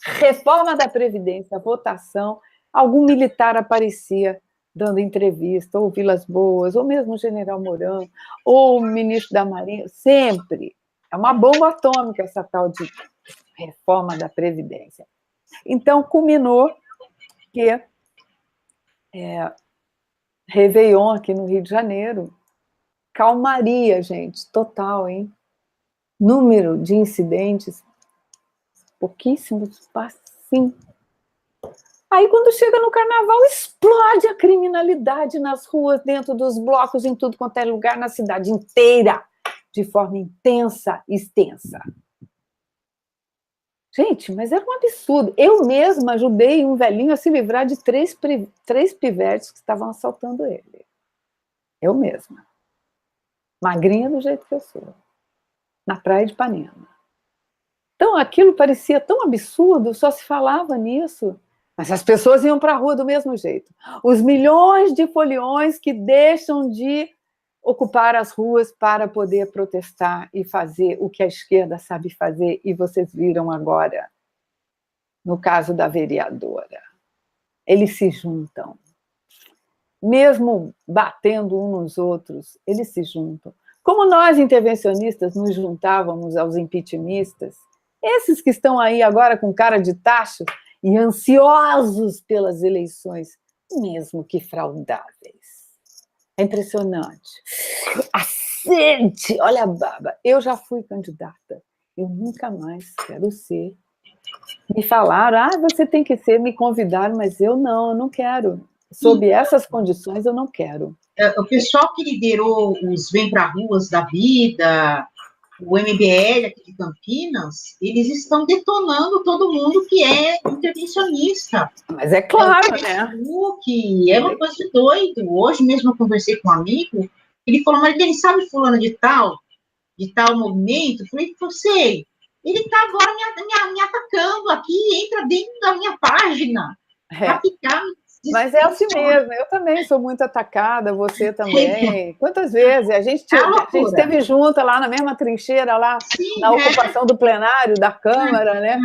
reforma da Previdência, votação, algum militar aparecia dando entrevista, ou Vilas Boas, ou mesmo o general Mourão, ou o ministro da Marinha, sempre. É uma bomba atômica essa tal de reforma da Previdência. Então, culminou que Réveillon aqui no Rio de Janeiro, calmaria, gente, total, hein? Número de incidentes, pouquíssimos, assim. Aí, quando chega no carnaval, explode a criminalidade nas ruas, dentro dos blocos, em tudo quanto é lugar, na cidade inteira, de forma intensa e extensa. Gente, mas era um absurdo. Eu mesma ajudei um velhinho a se livrar de três pivetes que estavam assaltando ele. Eu mesma. Magrinha do jeito que eu sou. Na praia de Ipanema. Então, aquilo parecia tão absurdo, só se falava nisso. Mas as pessoas iam para a rua do mesmo jeito. Os milhões de foliões que deixam de ocupar as ruas para poder protestar e fazer o que a esquerda sabe fazer, e vocês viram agora, no caso da vereadora. Eles se juntam. Mesmo batendo uns nos outros, eles se juntam. Como nós, intervencionistas, nos juntávamos aos impeachmentistas, esses que estão aí agora com cara de tacho e ansiosos pelas eleições, mesmo que fraudáveis. É impressionante. A sede, olha a baba. Eu já fui candidata. Eu nunca mais quero ser. Me falaram, você tem que ser, me convidaram, mas eu não quero. Sob essas condições, eu não quero. O pessoal que liderou os Vem Pra Ruas da Vida, o MBL aqui de Campinas, eles estão detonando todo mundo que é intervencionista. Mas é claro, né? Que é uma coisa de doido. Hoje mesmo eu conversei com um amigo, ele falou, mas ele sabe fulano de tal movimento? Eu falei, você, ele está agora me atacando aqui, entra dentro da minha página, para ficar Mas é assim mesmo, eu também sou muito atacada, você também. Quantas vezes? A gente esteve junta lá na mesma trincheira, lá na ocupação do plenário da Câmara, né?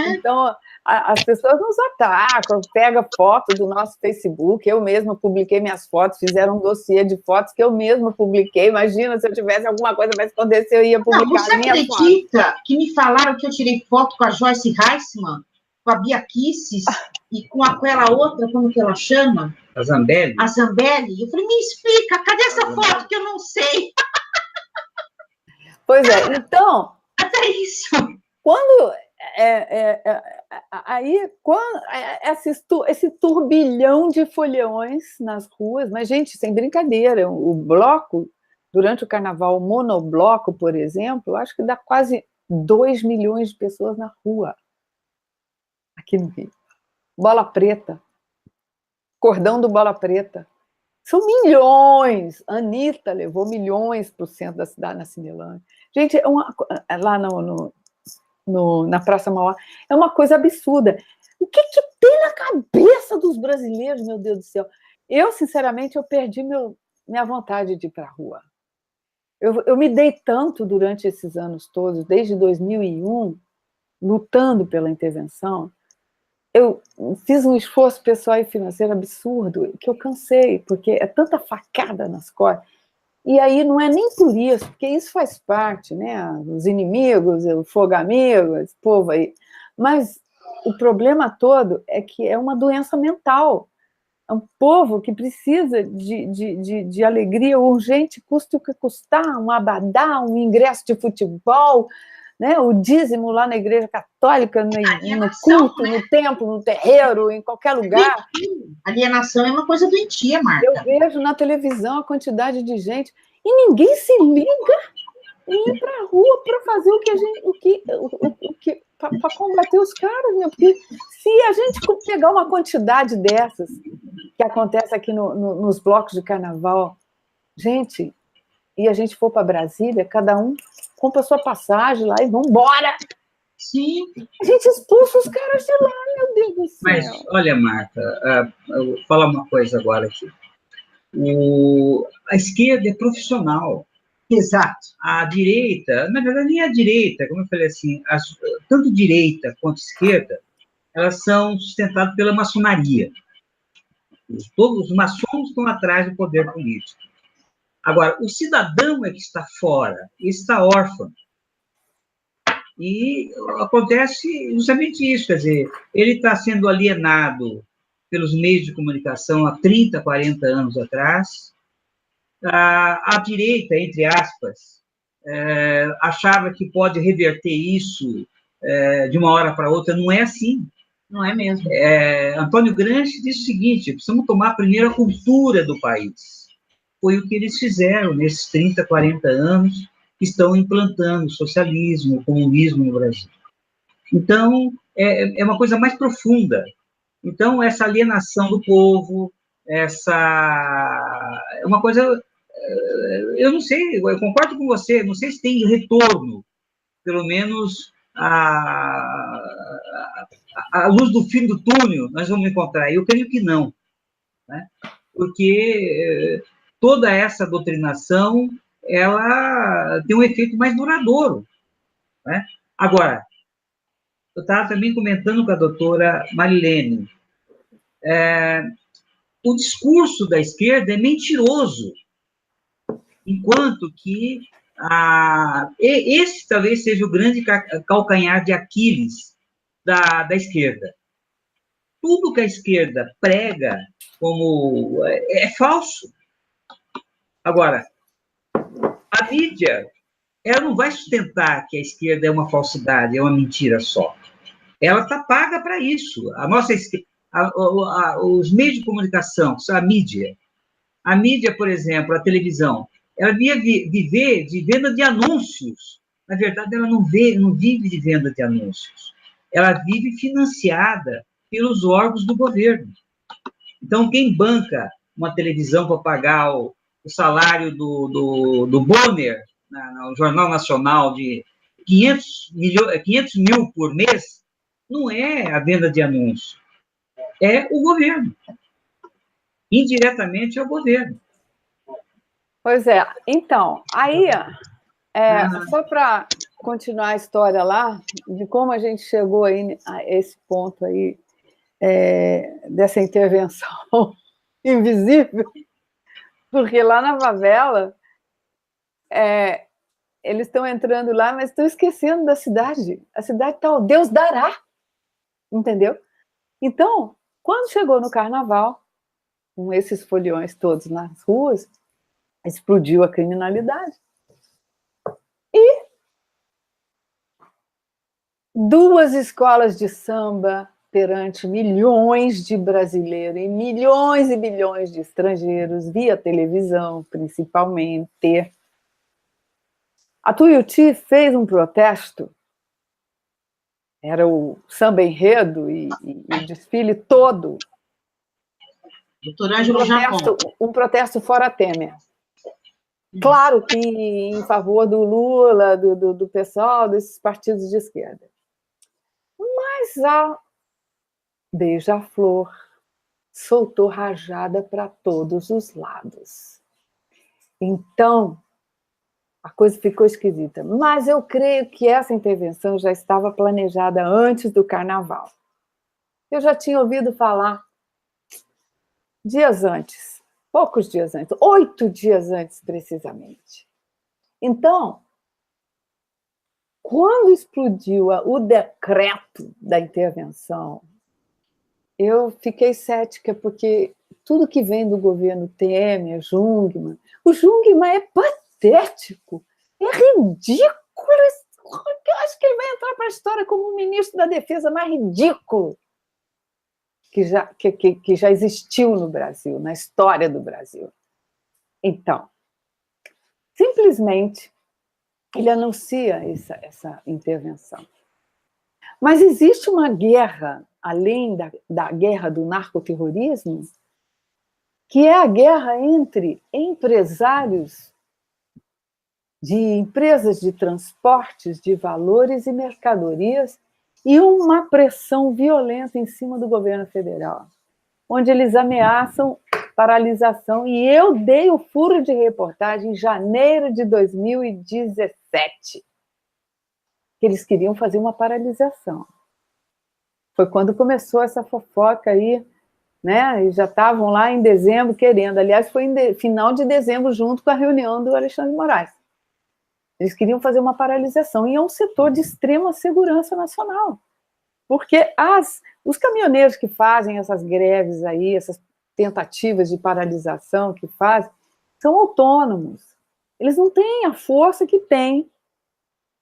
Então, as pessoas nos atacam, pegam foto do nosso Facebook, eu mesma publiquei minhas fotos, fizeram um dossiê de fotos que eu mesma publiquei. Imagina, se eu tivesse alguma coisa para esconder, eu ia publicar você acredita que me falaram que eu tirei foto com a Joyce Heisman, com a Bia Kicis e com aquela outra, como que ela chama? A Zambelli. A Zambelli. Eu falei, me explica, cadê essa foto que eu não sei? Pois é, então... Até isso. Quando... esse turbilhão de foliões nas ruas, mas, gente, sem brincadeira, o bloco, durante o carnaval, o monobloco, por exemplo, acho que dá quase 2 milhões de pessoas na rua, aqui no Rio. Bola Preta, cordão do Bola Preta, são milhões. Anitta levou milhões para o centro da cidade, na Cinelândia. Gente, lá na Praça Mauá, é uma coisa absurda. O que tem na cabeça dos brasileiros, meu Deus do céu? Eu, sinceramente, eu perdi minha vontade de ir para a rua. Eu me dei tanto durante esses anos todos, desde 2001, lutando pela intervenção. Eu fiz um esforço pessoal e financeiro absurdo, que eu cansei, porque é tanta facada nas costas. E aí não é nem por isso, porque isso faz parte, né? Os inimigos, o fogo amigo, esse povo aí. Mas o problema todo é que é uma doença mental. É um povo que precisa de alegria urgente, custe o que custar, um abadá, um ingresso de futebol, né? O dízimo lá na Igreja Católica, no culto, né? No templo, no terreiro, em qualquer lugar. Alienação é uma coisa doentia, Marta. Eu vejo na televisão a quantidade de gente e ninguém se liga em ir para a rua para fazer para combater os caras, né? Porque se a gente pegar uma quantidade dessas que acontece aqui nos blocos de carnaval, gente, e a gente for para Brasília, cada um compra sua passagem lá e vamos embora. Sim. A gente expulsa os caras de lá, meu Deus do céu. Mas, olha, Marta, eu vou falar uma coisa agora aqui. A esquerda é profissional. Exato. A direita, na verdade, nem a direita, como eu falei assim, tanto direita quanto esquerda, elas são sustentadas pela maçonaria. Todos os maçons estão atrás do poder político. Agora, o cidadão é que está fora, está órfão. E acontece justamente isso, quer dizer, ele está sendo alienado pelos meios de comunicação há 30, 40 anos atrás. A direita, entre aspas, achava que pode reverter isso de uma hora para outra. Não é assim. Não é mesmo. Antônio Gramsci disse o seguinte: precisamos tomar primeiro a cultura do país. Foi o que eles fizeram nesses 30, 40 anos, que estão implantando socialismo, comunismo no Brasil. Então, é uma coisa mais profunda. Então, essa alienação do povo, é uma coisa... Eu não sei, eu concordo com você, não sei se tem retorno, pelo menos a luz do fim do túnel nós vamos encontrar. Eu creio que não, né? Porque toda essa doutrinação ela tem um efeito mais duradouro, né? Agora, eu estava também comentando com a doutora Marilene, o discurso da esquerda é mentiroso, enquanto que esse talvez seja o grande calcanhar de Aquiles da esquerda. Tudo que a esquerda prega como é falso. Agora, a mídia, ela não vai sustentar que a esquerda é uma falsidade, é uma mentira só. Ela está paga para isso. Os meios de comunicação, a mídia, por exemplo, a televisão, ela devia viver de venda de anúncios. Na verdade, ela não vive de venda de anúncios. Ela vive financiada pelos órgãos do governo. Então, quem banca uma televisão para pagar o salário do Bonner, no Jornal Nacional, de 500 mil por mês, não é a venda de anúncios, é o governo. indiretamente ao governo. Pois é. Então, aí, só para continuar a história lá, de como a gente chegou aí a esse ponto aí, dessa intervenção invisível, porque lá na favela, eles estão entrando lá, mas estão esquecendo da cidade. A cidade está, Deus dará, entendeu? Então, quando chegou no carnaval, com esses foliões todos nas ruas, explodiu a criminalidade. E 2 escolas de samba perante milhões de brasileiros e bilhões de estrangeiros, via televisão, principalmente. A Tuiuti fez um protesto, era o samba enredo e o desfile todo. Doutor Ângelo um protesto fora Temer. Claro que em favor do Lula, do pessoal, desses partidos de esquerda. Mas a Beija-Flor soltou rajada para todos os lados. Então, a coisa ficou esquisita. Mas eu creio que essa intervenção já estava planejada antes do carnaval. Eu já tinha ouvido falar dias antes, poucos dias antes, 8 dias antes, precisamente. Então, quando explodiu o decreto da intervenção, eu fiquei cética, porque tudo que vem do governo Temer, Jungmann, o Jungmann é patético, é ridículo. Eu acho que ele vai entrar para a história como o ministro da Defesa mais ridículo que já existiu no Brasil, na história do Brasil. Então, simplesmente, ele anuncia essa intervenção. Mas existe uma guerra, além da guerra do narcoterrorismo, que é a guerra entre empresários de empresas de transportes de valores e mercadorias e uma pressão violenta em cima do governo federal, onde eles ameaçam paralisação. E eu dei o furo de reportagem em janeiro de 2017, que eles queriam fazer uma paralisação. Foi quando começou essa fofoca aí, né? E já estavam lá em dezembro querendo. Aliás, foi em final de dezembro, junto com a reunião do Alexandre de Moraes. Eles queriam fazer uma paralisação, e é um setor de extrema segurança nacional. Porque os caminhoneiros que fazem essas greves aí, essas tentativas de paralisação que fazem, são autônomos. Eles não têm a força que têm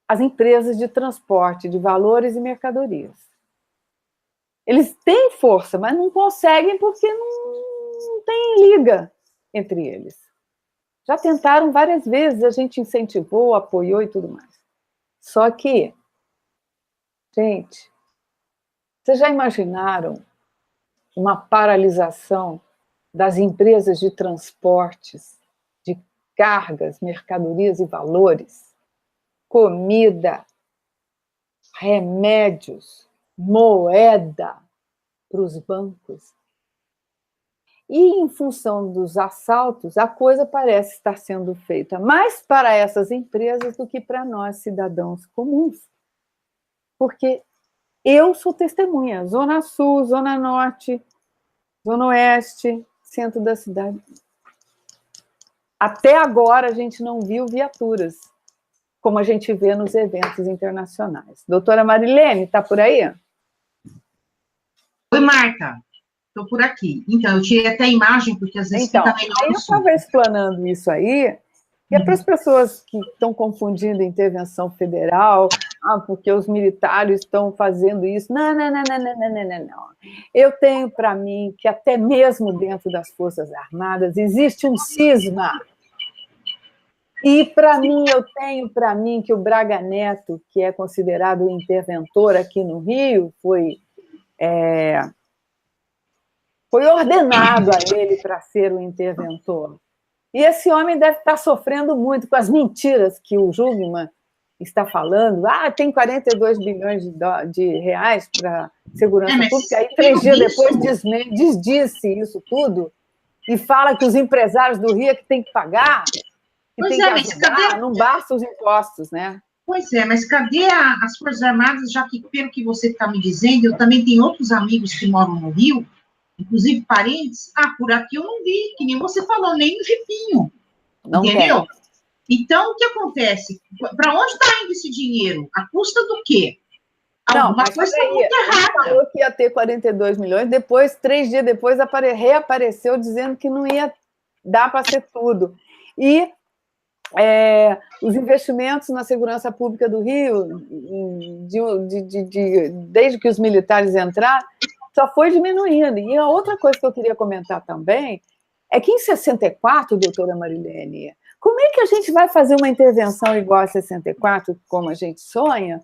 as empresas de transporte de valores e mercadorias. Eles têm força, mas não conseguem porque não tem liga entre eles. Já tentaram várias vezes, a gente incentivou, apoiou e tudo mais. Só que, gente, vocês já imaginaram uma paralisação das empresas de transportes, de cargas, mercadorias e valores, comida, remédios, moeda para os bancos? E, em função dos assaltos, a coisa parece estar sendo feita mais para essas empresas do que para nós, cidadãos comuns. Porque eu sou testemunha. Zona Sul, Zona Norte, Zona Oeste, centro da cidade. Até agora, a gente não viu viaturas, como a gente vê nos eventos internacionais. Doutora Marilene, está por aí? Oi, Marta. Estou por aqui. Então, eu tirei até a imagem, porque às vezes fica melhor. Eu estava explanando isso aí, e é para as pessoas que estão confundindo intervenção federal, porque os militares estão fazendo isso. Não. Eu tenho para mim que até mesmo dentro das Forças Armadas existe um cisma. E para mim, eu tenho para mim que o Braga Neto, que é considerado o interventor aqui no Rio, foi ordenado a ele para ser o interventor. E esse homem deve estar sofrendo muito com as mentiras que o Jungmann está falando. Tem 42 bilhões de reais para segurança pública. Aí, 3 dias depois, desdisse isso tudo. e fala que os empresários do Rio é que tem que pagar, que Pois tem é, que mas ajudar, não basta os impostos, né? Pois é, mas cadê as Forças Armadas, já que, pelo que você está me dizendo, eu também tenho outros amigos que moram no Rio, inclusive parentes, por aqui eu não vi, que nem você falou, nem no jipinho, Não entendeu? tem. Então, o que acontece? Para onde está indo esse dinheiro? A custa do quê? Não, Alguma mas coisa está peraí, muito ele errada. falou que ia ter 42 milhões, depois, 3 dias depois, reapareceu dizendo que não ia dar para ser tudo. E os investimentos na segurança pública do Rio, desde que os militares entraram, só foi diminuindo. E a outra coisa que eu queria comentar também é que em 64, doutora Marilene, como é que a gente vai fazer uma intervenção igual a 64, como a gente sonha,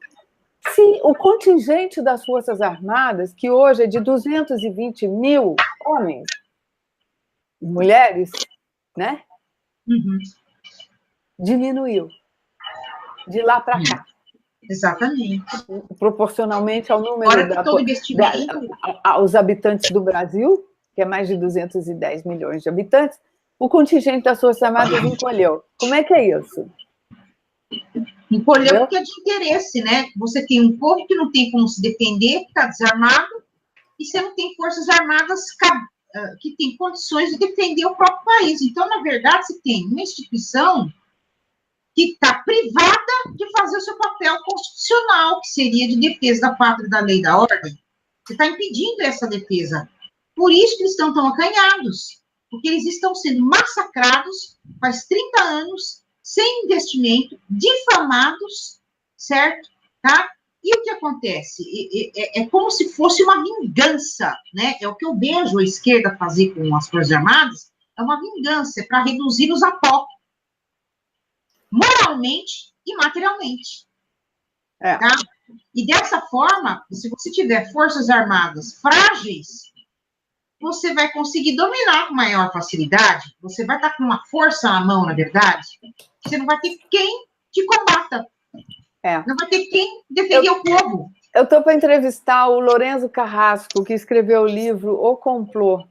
se o contingente das Forças Armadas, que hoje é de 220 mil homens e mulheres, né, diminuiu de lá para cá. Exatamente. Proporcionalmente ao número aos habitantes do Brasil, que é mais de 210 milhões de habitantes, o contingente das Forças Armadas encolheu. Como é que é isso? Encolheu porque é de interesse, né? Você tem um povo que não tem como se defender, que está desarmado, e você não tem Forças Armadas que têm condições de defender o próprio país. Então, na verdade, você tem uma instituição que está privada de fazer o seu papel constitucional, que seria de defesa da pátria, da lei e da ordem. Você está impedindo essa defesa. Por isso que eles estão tão acanhados, porque eles estão sendo massacrados faz 30 anos, sem investimento, difamados, certo? Tá? E o que acontece? É como se fosse uma vingança, né? É o que eu vejo a esquerda fazer com as Forças Armadas, é uma vingança, para reduzi-los a pó, moralmente e materialmente. Tá? E dessa forma, se você tiver Forças Armadas frágeis, você vai conseguir dominar com maior facilidade, você vai estar com uma força na mão, na verdade, você não vai ter quem te combata. Não vai ter quem defender o povo. Eu estou para entrevistar o Lourenço Carrasco, que escreveu o livro O Complô,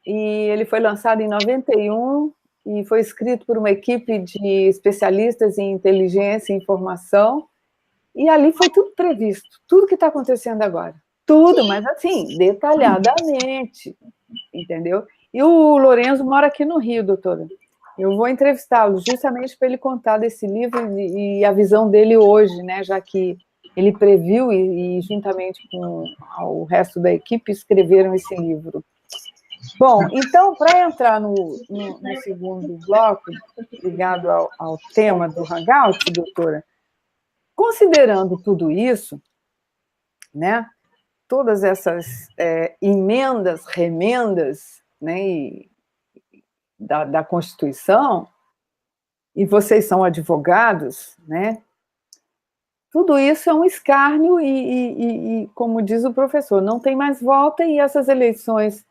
e ele foi lançado em 91, e foi escrito por uma equipe de especialistas em inteligência e informação, e ali foi tudo previsto, tudo que está acontecendo agora. Tudo, mas assim, detalhadamente, entendeu? E o Lourenço mora aqui no Rio, doutora. Eu vou entrevistá-lo justamente para ele contar desse livro e a visão dele hoje, né? Já que ele previu e juntamente com o resto da equipe, escreveram esse livro. Bom, então, para entrar no segundo bloco, ligado ao tema do Hangout, doutora, considerando tudo isso, né, todas essas emendas, remendas, né, da Constituição, e vocês são advogados, né, tudo isso é um escárnio e, como diz o professor, não tem mais volta, e essas eleições,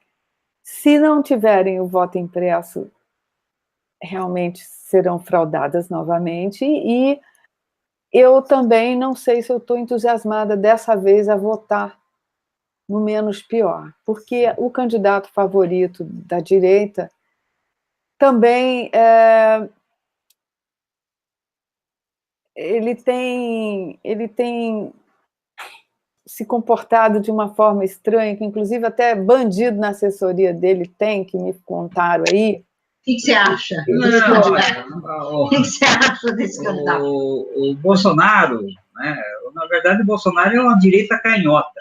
se não tiverem o voto impresso, realmente serão fraudadas novamente, e eu também não sei se eu estou entusiasmada dessa vez a votar no menos pior, porque o candidato favorito da direita também ele tem se comportado de uma forma estranha, que inclusive até bandido na assessoria dele tem, que me contaram aí. O que você acha? O que você acha desse candidato? O Bolsonaro, né, na verdade, o Bolsonaro é uma direita canhota.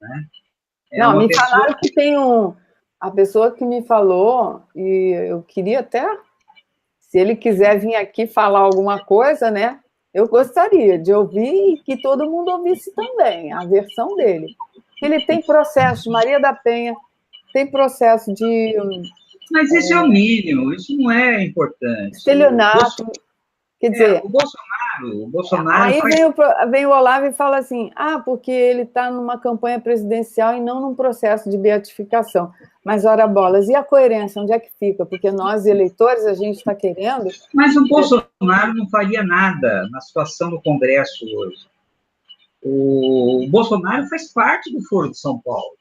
Né? Não, me falaram que tem a pessoa que me falou, e eu queria até, se ele quiser vir aqui falar alguma coisa, né? Eu gostaria de ouvir e que todo mundo ouvisse também a versão dele. Ele tem processo de Maria da Penha, tem processo de... Mas isso é o mínimo, isso não é importante. Estelionato, quer dizer... O Bolsonaro aí vem o Olavo e fala assim, porque ele está numa campanha presidencial e não num processo de beatificação. Mas, ora bolas, e a coerência, onde é que fica? Porque nós, eleitores, a gente está querendo... Mas o Bolsonaro não faria nada na situação do Congresso hoje. O Bolsonaro faz parte do Foro de São Paulo.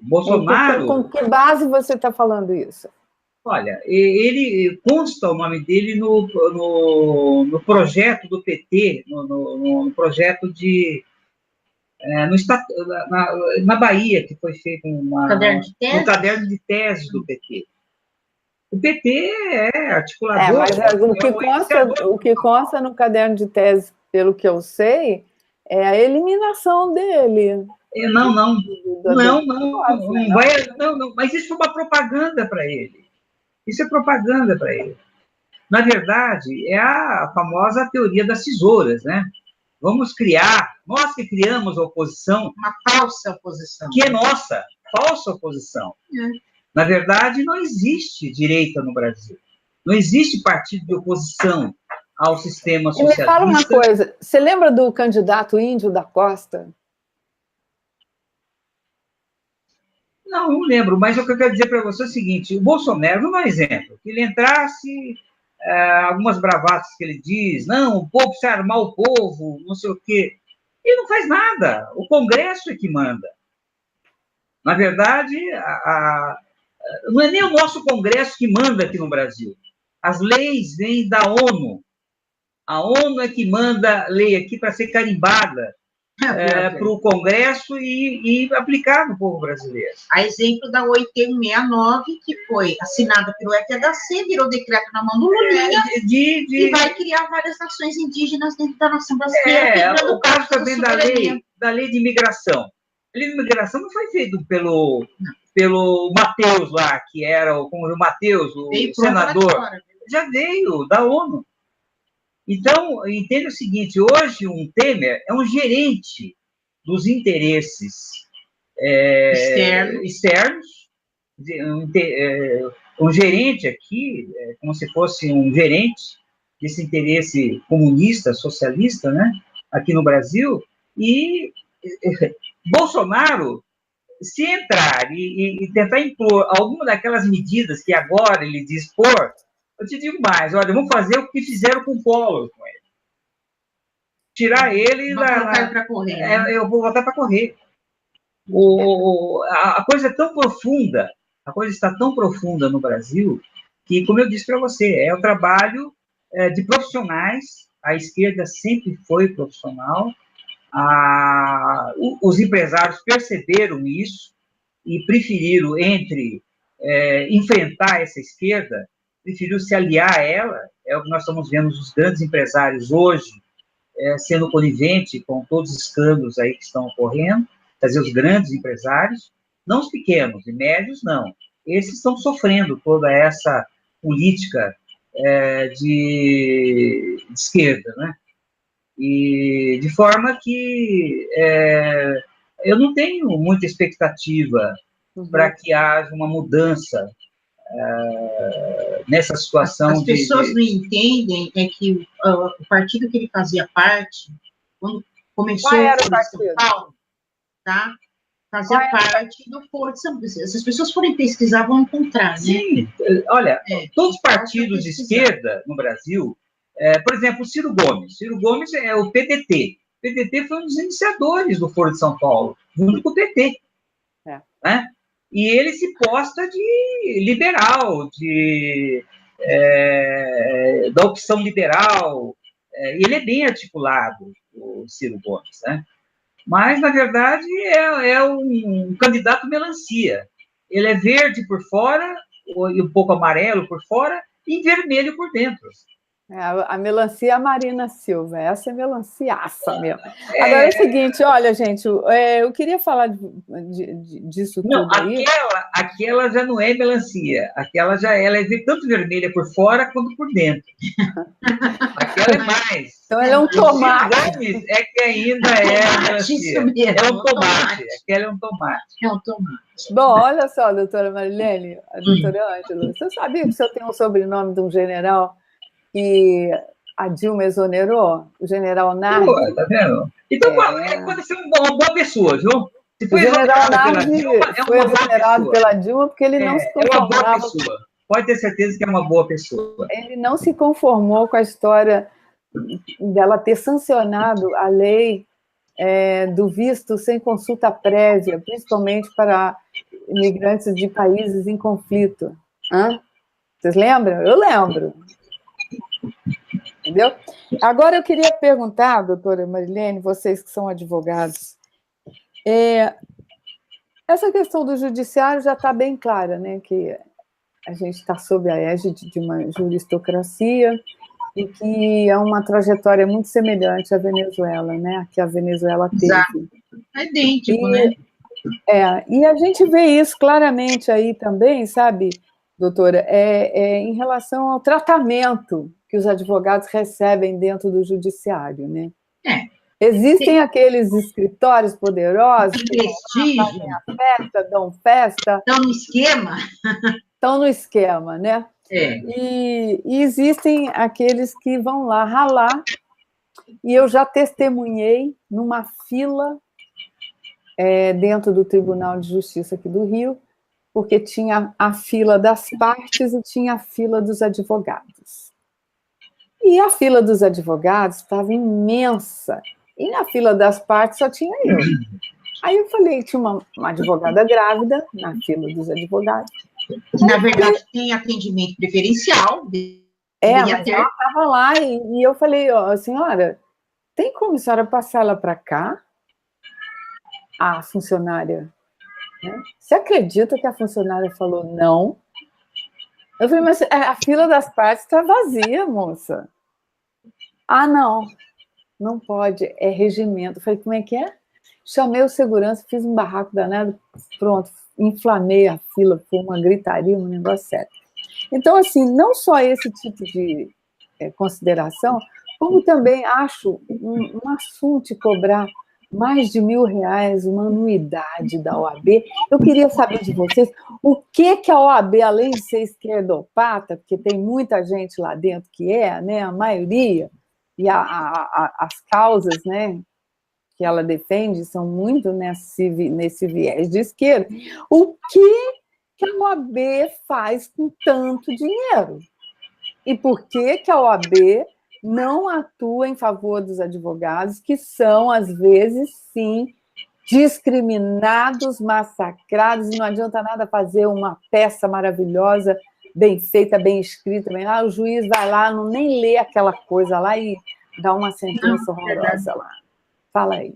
Bolsonaro... Com que base você está falando isso? Olha, ele consta o nome dele no projeto do PT, no projeto de... na Bahia, que foi feito um caderno de teses do PT. O PT é articulador... mas o que consta no caderno de tese, pelo que eu sei, é a eliminação dele. Não, mas isso é uma propaganda para ele. Isso é propaganda para ele. Na verdade, é a famosa teoria das tesouras, né? Vamos criar, nós que criamos a oposição... Uma falsa oposição. Que é nossa, falsa oposição. Na verdade, não existe direita no Brasil. Não existe partido de oposição ao sistema socialista. E me fala uma coisa, você lembra do candidato Índio da Costa? Não lembro, mas o que eu quero dizer para você é o seguinte, o Bolsonaro, vamos dar um exemplo, que ele entrasse, algumas bravatas que ele diz, não, o povo precisa armar o povo, não sei o quê. Ele não faz nada, o Congresso é que manda. Na verdade, não é nem o nosso Congresso que manda aqui no Brasil. As leis vêm da ONU. A ONU é que manda lei aqui para ser carimbada para o Congresso e aplicar no povo brasileiro. A exemplo da 8169, que foi assinada pelo FHC, virou decreto na mão do Lulinha, e vai criar várias nações indígenas dentro da nação brasileira. O caso também da lei de imigração. A lei de imigração não foi feita pelo Matheus lá, que era o Matheus, o senador. Já veio da ONU. Então, entenda o seguinte, hoje um Temer é um gerente dos interesses externos, um gerente aqui, como se fosse um gerente desse interesse comunista, socialista, né, aqui no Brasil, e Bolsonaro, se entrar e tentar impor alguma daquelas medidas que agora ele diz pôr, eu te digo mais, olha, vamos fazer o que fizeram com o Collor com ele. Tirar ele para correr. Eu vou voltar para correr. A coisa é tão profunda, a coisa está tão profunda no Brasil, que, como eu disse para você, é o trabalho de profissionais, a esquerda sempre foi profissional, os empresários perceberam isso e preferiram, enfrentar essa esquerda, preferiu se aliar a ela. É o que nós estamos vendo os grandes empresários hoje sendo conivente com todos os escândalos aí que estão ocorrendo, quer dizer, os grandes empresários, não os pequenos e médios, não. Esses estão sofrendo toda essa política de esquerda, né? E de forma que eu não tenho muita expectativa para que haja uma mudança nessa situação. As pessoas não entendem que o partido que ele fazia parte, quando começou o São Paulo, tá? Fazia parte do Foro de São Paulo. Se as pessoas forem pesquisar, vão encontrar, né? Sim, olha, todos os partidos de esquerda no Brasil, por exemplo, o Ciro Gomes é o PDT. O PDT foi um dos iniciadores do Foro de São Paulo, junto com o PT. Né? E ele se posta de liberal, da opção liberal. Ele é bem articulado, o Ciro Gomes, né? Mas, na verdade, é um candidato melancia. Ele é verde por fora, e um pouco amarelo por fora, e vermelho por dentro. A melancia Marina Silva, essa é melanciaça mesmo. Agora é o seguinte, olha, gente, eu queria falar disso tudo aí. Aquela já não é melancia, ela é tanto vermelha por fora quanto por dentro. Aquela é mais. Então ela é um tomate. É que ainda é melancia. É um tomate. Aquela é um tomate. É um tomate. Bom, olha só, doutora Marilene, a doutora Ângela, você sabia que o senhor tem um sobrenome de um general que a Dilma exonerou, o general Nardi? Tá vendo? Então, pode ser uma boa pessoa, viu? Se foi o general Nardi foi exonerado pela Dilma porque ele não se conformava. É uma boa pessoa. Pode ter certeza que é uma boa pessoa. Ele não se conformou com a história dela ter sancionado a lei do visto sem consulta prévia, principalmente para imigrantes de países em conflito. Hã? Vocês lembram? Eu lembro. Entendeu? Agora eu queria perguntar, doutora Marilene, vocês que são advogados, essa questão do judiciário já está bem clara, né? Que a gente está sob a égide de uma juristocracia e que é uma trajetória muito semelhante à Venezuela, né? Que a Venezuela teve. Exato. É idêntico, né? E a gente vê isso claramente aí também, sabe, doutora, em relação ao tratamento que os advogados recebem dentro do judiciário, né? Existem aqueles escritórios poderosos que fazem a festa, dão festa. Estão no esquema. Estão no esquema, né? E existem aqueles que vão lá ralar, e eu já testemunhei numa fila dentro do Tribunal de Justiça aqui do Rio, porque tinha a fila das partes e tinha a fila dos advogados. E a fila dos advogados estava imensa, e na fila das partes só tinha eu. Aí eu falei, tinha uma advogada grávida na fila dos advogados. Na verdade, tem atendimento preferencial. Mas ela estava lá, e eu falei, senhora, tem como a senhora passar ela para cá? A funcionária, né? Você acredita que a funcionária falou não? Eu falei, mas a fila das partes está vazia, moça. Não pode, é regimento. Eu falei, como é que é? Chamei o segurança, fiz um barraco danado, pronto, inflamei a fila, foi uma gritaria, um negócio sério. Então, assim, não só esse tipo de consideração, como também acho um assunto de cobrar mais de R$1.000, uma anuidade da OAB. Eu queria saber de vocês o que a OAB, além de ser esquerdopata, porque tem muita gente lá dentro que né, a maioria, e as causas, né, que ela defende são muito nesse viés de esquerda, o que a OAB faz com tanto dinheiro? E por que a OAB não atua em favor dos advogados, que são, às vezes, sim, discriminados, massacrados, e não adianta nada fazer uma peça maravilhosa, bem feita, bem escrita, o juiz vai lá, nem lê aquela coisa lá e dá uma sentença horrorosa lá. Fala aí.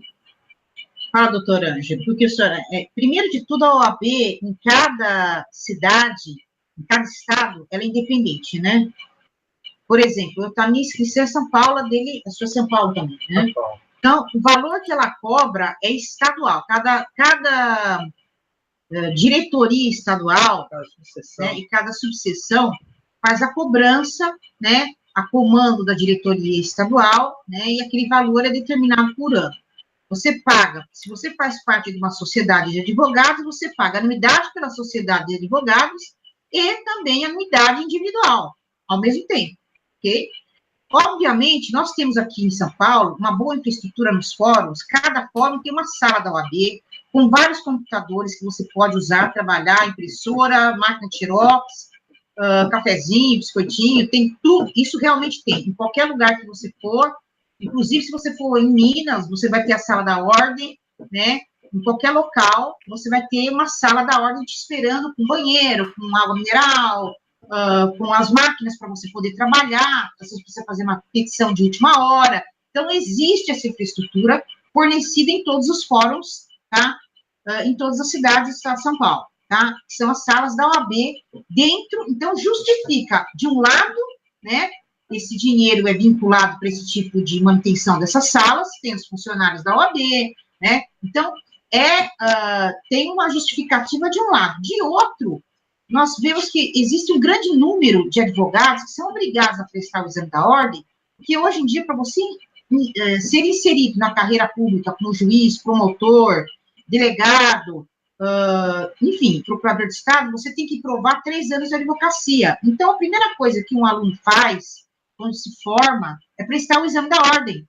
Fala, doutora Ângela, porque, senhora, primeiro de tudo, a OAB, em cada cidade, em cada estado, ela é independente, né? Por exemplo, a minha inscrição é São Paulo, a sua São Paulo também, né? Então, o valor que ela cobra é estadual. Cada diretoria estadual, né, e cada subseção faz a cobrança, né, a comando da diretoria estadual, né, e aquele valor é determinado por ano. Você paga, se você faz parte de uma sociedade de advogados, você paga anuidade pela sociedade de advogados e também anuidade individual, ao mesmo tempo, ok? Obviamente, nós temos aqui em São Paulo uma boa infraestrutura nos fóruns, cada fórum tem uma sala da OAB, com vários computadores que você pode usar, trabalhar, impressora, máquina de xerox, cafezinho, biscoitinho, tem tudo, isso realmente tem, em qualquer lugar que você for, inclusive se você for em Minas, você vai ter a sala da ordem, né, em qualquer local, você vai ter uma sala da ordem te esperando com banheiro, com água mineral, com as máquinas para você poder trabalhar, você precisa fazer uma petição de última hora. Então, existe essa infraestrutura fornecida em todos os fóruns, tá? Em todas as cidades do estado de São Paulo, tá? São as salas da OAB dentro, então, justifica, de um lado, né, esse dinheiro é vinculado para esse tipo de manutenção dessas salas, tem os funcionários da OAB, né? Então, tem uma justificativa de um lado. De outro, nós vemos que existe um grande número de advogados que são obrigados a prestar o exame da ordem, porque hoje em dia, para você ser inserido na carreira pública como juiz, promotor, delegado, enfim, procurador de Estado, você tem que provar 3 anos de advocacia. Então, a primeira coisa que um aluno faz, quando se forma, é prestar o exame da ordem.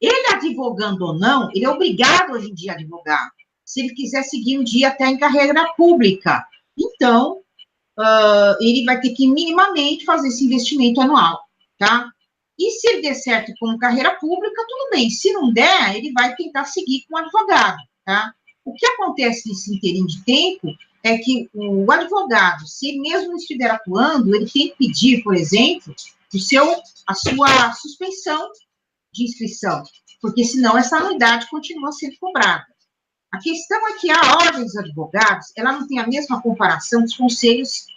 Ele advogando ou não, ele é obrigado hoje em dia a advogar, se ele quiser seguir um dia até em carreira pública. Então, ele vai ter que minimamente fazer esse investimento anual, tá? E se ele der certo como carreira pública, tudo bem. Se não der, ele vai tentar seguir como advogado, tá? O que acontece nesse inteirinho de tempo é que o advogado, se mesmo não estiver atuando, ele tem que pedir, por exemplo, a sua suspensão de inscrição, porque senão essa anuidade continua sendo cobrada. A questão é que a Ordem dos Advogados, ela não tem a mesma comparação dos conselhos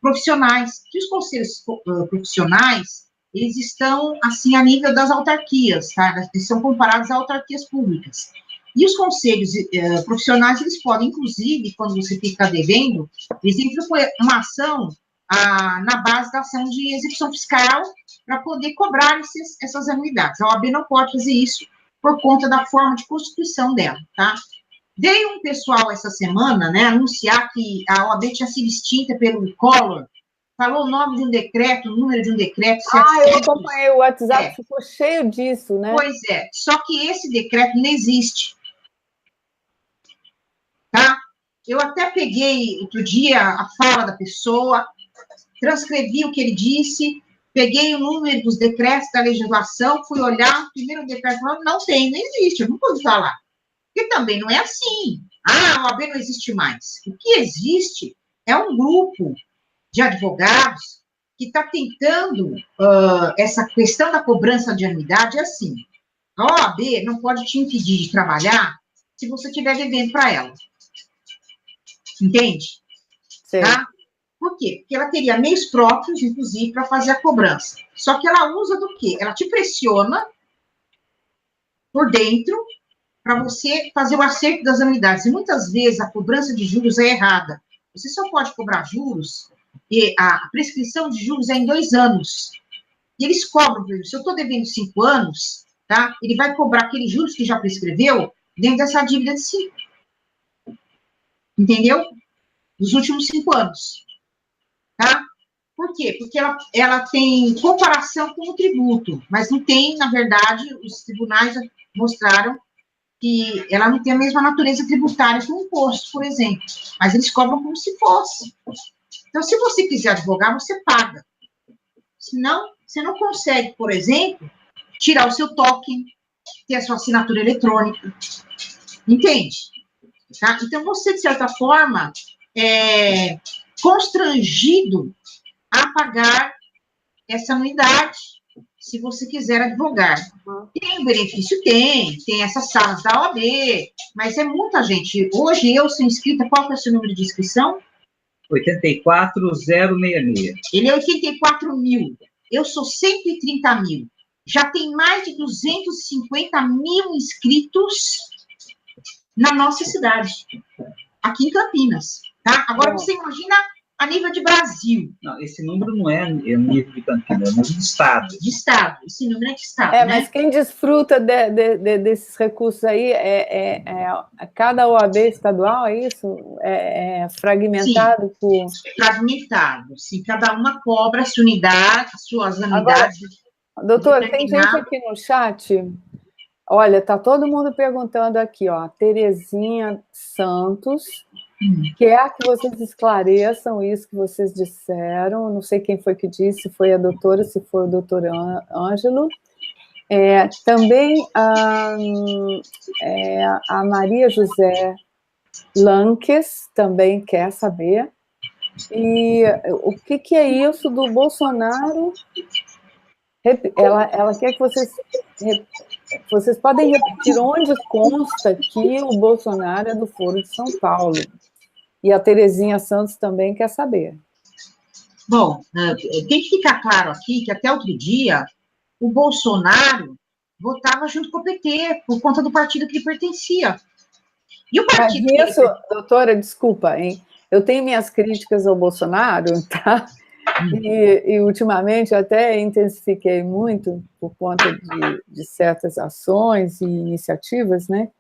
profissionais, que os conselhos profissionais, eles estão, assim, a nível das autarquias, tá? Eles são comparados a autarquias públicas. E os conselhos profissionais, eles podem, inclusive, quando você fica devendo, eles entram com uma ação na base da ação de execução fiscal para poder cobrar essas anuidades. A OAB não pode fazer isso por conta da forma de constituição dela, tá? Veio um pessoal essa semana, né, anunciar que a OAB tinha sido extinta pelo Collor, falou o nome de um decreto, o número de um decreto. 700. Eu acompanhei, o WhatsApp ficou cheio disso, né? Pois é, só que esse decreto não existe. Tá? Eu até peguei outro dia a fala da pessoa, transcrevi o que ele disse, peguei o número dos decretos da legislação, fui olhar, o primeiro decreto falou, não tem, não existe, eu não posso falar. Porque também não é assim. A OAB não existe mais. O que existe é um grupo de advogados que está tentando essa questão da cobrança de anuidade, é assim, a OAB não pode te impedir de trabalhar se você estiver devendo para ela. Entende? Sim. Tá? Por quê? Porque ela teria meios próprios, inclusive, para fazer a cobrança. Só que ela usa do quê? Ela te pressiona por dentro para você fazer o acerto das anuidades. E muitas vezes a cobrança de juros é errada. Você só pode cobrar juros, e a prescrição de juros é em 2 anos. E eles cobram, por exemplo, se eu estou devendo 5 anos, tá? Ele vai cobrar aqueles juros que já prescreveu dentro dessa dívida de 5. Entendeu? Dos últimos 5 anos. Tá? Por quê? Porque ela tem comparação com o tributo, mas não tem, na verdade, os tribunais mostraram que ela não tem a mesma natureza tributária que o imposto, por exemplo, mas eles cobram como se fosse. Então, se você quiser advogar, você paga. Senão, você não consegue, por exemplo, tirar o seu token, ter a sua assinatura eletrônica. Entende? Tá? Então, você, de certa forma, é constrangido a pagar essa anuidade, se você quiser advogar. Tem o benefício? Tem essas salas da OAB, mas é muita gente. Hoje, eu sou inscrita, qual que é o seu número de inscrição? 84066. Ele é 84 mil. Eu sou 130 mil. Já tem mais de 250 mil inscritos na nossa cidade, aqui em Campinas. Tá? Agora, você imagina a nível de Brasil. Não, esse número não é nível de Campinas, é número de Estado. De Estado, esse número é de Estado, né? Mas quem desfruta desses recursos aí cada OAB estadual, é isso? É fragmentado? Sim, por... fragmentado, sim. Cada uma cobra a sua unidade, as suas anuidades. Agora, doutora, tem gente aqui no chat... Olha, está todo mundo perguntando aqui, ó, Terezinha Santos, quer que vocês esclareçam isso que vocês disseram, não sei quem foi que disse, se foi a doutora, se foi o doutor Ângelo. Também a Maria José Lanques também quer saber. E o que é isso do Bolsonaro? Ela quer que vocês podem repetir onde consta que o Bolsonaro é do Foro de São Paulo. E a Terezinha Santos também quer saber. Bom, tem que ficar claro aqui que até outro dia o Bolsonaro votava junto com o PT, por conta do partido que ele pertencia. E o partido... Mas isso, doutora, desculpa, hein? Eu tenho minhas críticas ao Bolsonaro, tá? E ultimamente eu até intensifiquei muito por conta de certas ações e iniciativas, né,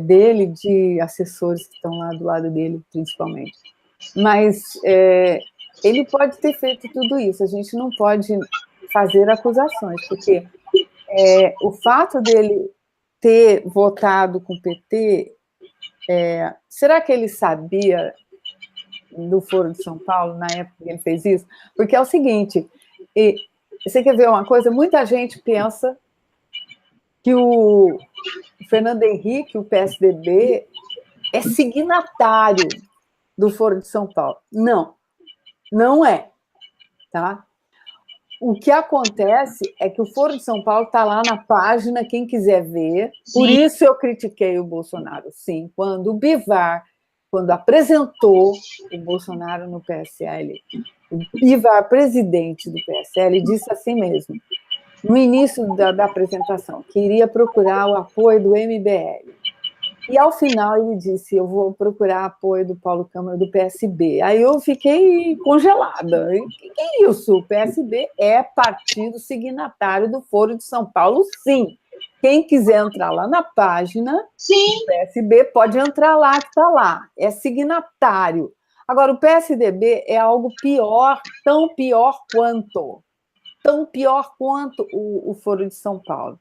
dele, de assessores que estão lá do lado dele, principalmente. Mas ele pode ter feito tudo isso, a gente não pode fazer acusações, porque o fato dele ter votado com o PT, será que ele sabia do Foro de São Paulo, na época que ele fez isso? Porque é o seguinte, você quer ver uma coisa? Muita gente pensa que o Fernando Henrique, o PSDB, é signatário do Foro de São Paulo. Não, não é, tá? O que acontece é que o Foro de São Paulo está lá na página, quem quiser ver. Sim. Por isso eu critiquei o Bolsonaro, sim. Quando o Bivar, quando apresentou o Bolsonaro no PSL, o Bivar, presidente do PSL, disse assim mesmo, no início da apresentação, que iria procurar o apoio do MBL. E, ao final, ele disse, eu vou procurar apoio do Paulo Câmara, do PSB. Aí eu fiquei congelada. O que é isso? O PSB é partido signatário do Foro de São Paulo, sim. Quem quiser entrar lá na página Sim. do PSB pode entrar lá, que está lá. É signatário. Agora, o PSDB é algo pior, tão pior quanto o Foro de São Paulo,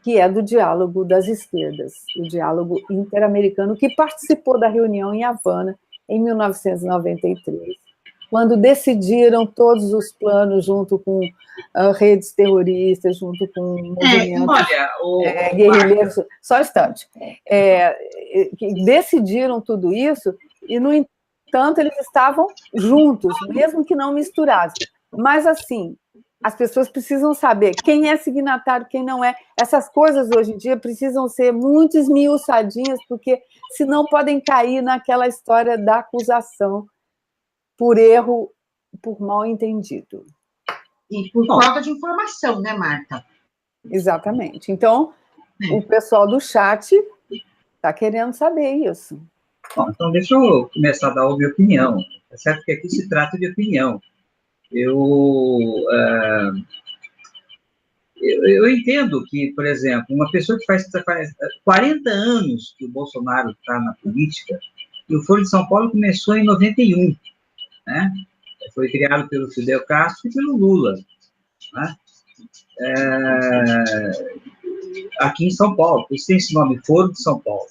que é do diálogo das esquerdas, o diálogo interamericano, que participou da reunião em Havana, em 1993, quando decidiram todos os planos, junto com redes terroristas, junto com movimentos guerrilheiros. Só um instante. Decidiram tudo isso, e, no entanto, eles estavam juntos, mesmo que não misturados. Mas, assim, as pessoas precisam saber quem é signatário, quem não é. Essas coisas, hoje em dia, precisam ser muito esmiuçadinhas, porque senão podem cair naquela história da acusação por erro, por mal entendido. E por falta de informação, né, Marta? Exatamente. Então, o pessoal do chat está querendo saber isso. Bom, então deixa eu começar a dar a minha opinião. É certo que aqui se trata de opinião. Eu entendo que, por exemplo, uma pessoa que faz 40 anos que o Bolsonaro está na política, e o Foro de São Paulo começou em 91, né? Foi criado pelo Fidel Castro e pelo Lula, né? Aqui em São Paulo, por isso tem esse nome, Foro de São Paulo.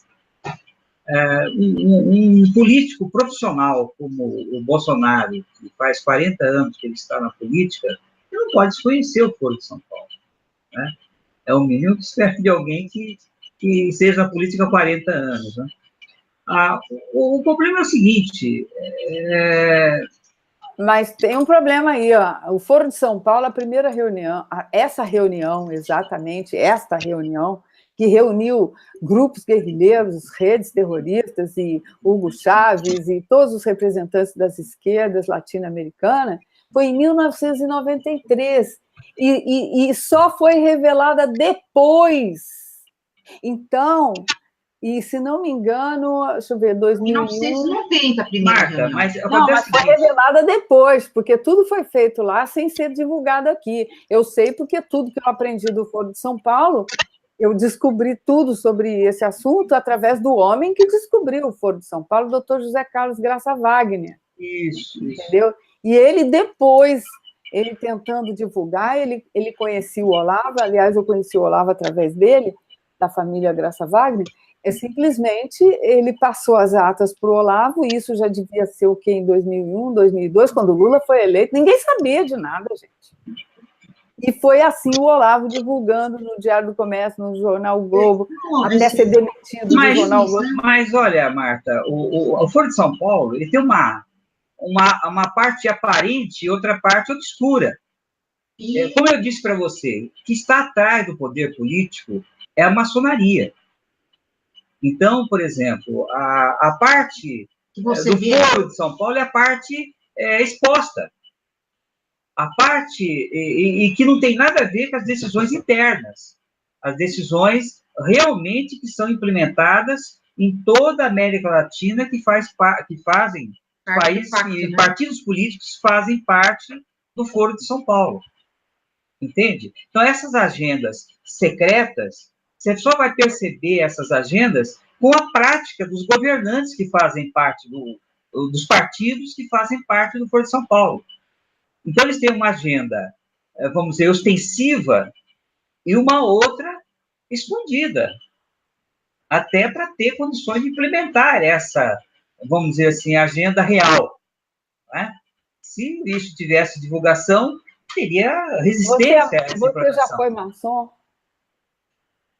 Um político profissional como o Bolsonaro, que faz 40 anos que ele está na política, não pode desconhecer o Foro de São Paulo, né? É o mínimo que espera de alguém que seja na política há 40 anos, né? O problema é o seguinte... Mas tem um problema aí, ó. O Foro de São Paulo, a primeira reunião, esta reunião, que reuniu grupos guerrilheiros, redes terroristas, e Hugo Chávez, e todos os representantes das esquerdas latino-americanas, foi em 1993, e só foi revelada depois. Então... E, se não me engano, deixa eu ver, 2001... 1990, a primeira reunião. Mas foi revelada depois, porque tudo foi feito lá sem ser divulgado aqui. Eu sei porque tudo que eu aprendi do Foro de São Paulo, eu descobri tudo sobre esse assunto através do homem que descobriu o Foro de São Paulo, o doutor José Carlos Graça Wagner. Isso. Entendeu? E ele depois... Ele tentando divulgar, ele conhecia o Olavo, aliás, eu conheci o Olavo através dele, da família Graça Wagner. Simplesmente ele passou as atas para o Olavo, e isso já devia ser o quê? Em 2001, 2002, quando o Lula foi eleito, ninguém sabia de nada, gente. E foi assim o Olavo divulgando no Diário do Comércio, no Jornal Globo, até ser demitido do Jornal Globo. Mas olha, Marta, o Foro de São Paulo, ele tem uma parte aparente e outra parte obscura. Como eu disse para você, o que está atrás do poder político é a maçonaria. Então, por exemplo, a parte do Foro de São Paulo é a parte exposta. A parte e que não tem nada a ver com as decisões internas. As decisões realmente que são implementadas em toda a América Latina, que fazem países e partidos políticos fazem parte do Foro de São Paulo. Entende? Então, essas agendas secretas, você só vai perceber essas agendas com a prática dos governantes que fazem parte dos partidos que fazem parte do Foro de São Paulo. Então, eles têm uma agenda, vamos dizer, ostensiva e uma outra escondida, até para ter condições de implementar essa, vamos dizer assim, agenda real, né? Se isso tivesse divulgação, teria resistência a essa implementação. Você já foi maçom?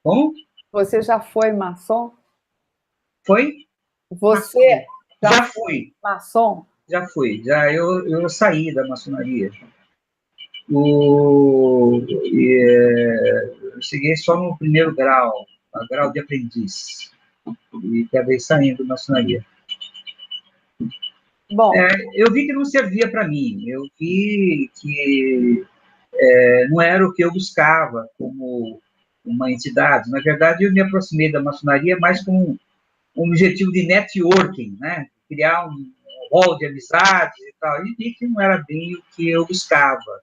Como? Você já foi maçom? Foi? Você já fui. Maçom? Já fui. Eu saí da maçonaria. Eu cheguei só no primeiro grau de aprendiz. E acabei saindo da maçonaria. Bom, eu vi que não servia para mim. Eu vi que não era o que eu buscava como uma entidade. Na verdade, eu me aproximei da maçonaria mais como um objetivo de networking, né? Criar um rol de amizades e tal. E vi que não era bem o que eu buscava.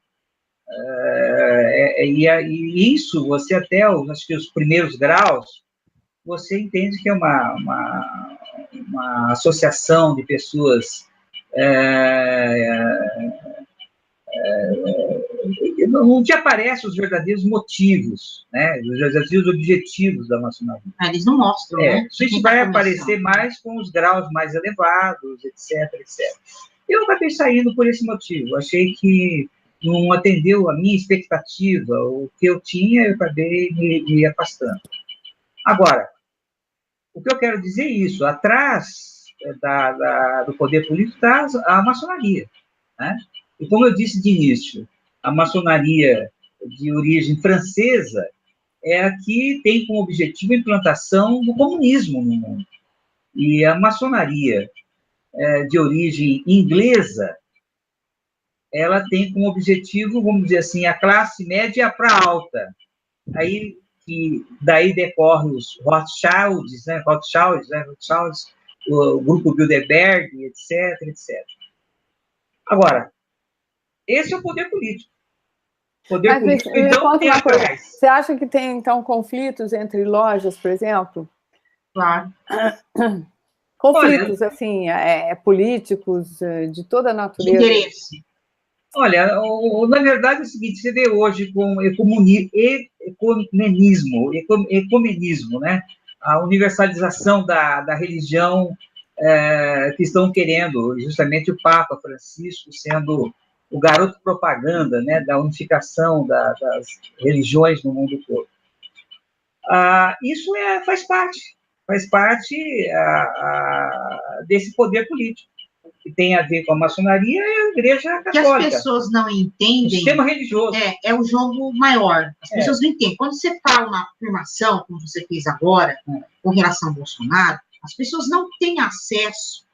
E isso, você até, acho que os primeiros graus, você entende que é uma associação de pessoas não te aparecem os verdadeiros motivos, né? Os verdadeiros objetivos da maçonaria. Eles não mostram, né? Isso vai aparecer mais com os graus mais elevados, etc, etc. Eu acabei saindo por esse motivo. Achei que não atendeu a minha expectativa, o que eu tinha, eu acabei me afastando. Agora, o que eu quero dizer é isso, atrás do poder político está a maçonaria, né? E como eu disse de início, a maçonaria de origem francesa é a que tem como objetivo a implantação do comunismo no mundo. E a maçonaria de origem inglesa, ela tem como objetivo, vamos dizer assim, a classe média para alta. Aí, daí decorre os Rothschilds, né? Rothschilds, o grupo Bilderberg, etc, etc. Agora, esse é o poder político. Mas me conta uma coisa. Você acha que tem, então, conflitos entre lojas, por exemplo? Claro. Conflitos, assim, políticos, de toda a natureza. De interesse. Olha, na verdade é o seguinte, você vê hoje com ecumenismo, né? A universalização da religião que estão querendo, justamente o Papa Francisco sendo o garoto propaganda, né, da unificação das religiões no mundo todo. Isso faz parte desse poder político, que tem a ver com a maçonaria e a Igreja Católica. Que as pessoas não entendem. O sistema religioso. É o jogo maior. As pessoas não entendem. Quando você fala uma afirmação, como você fez agora, com relação ao Bolsonaro, as pessoas não têm acesso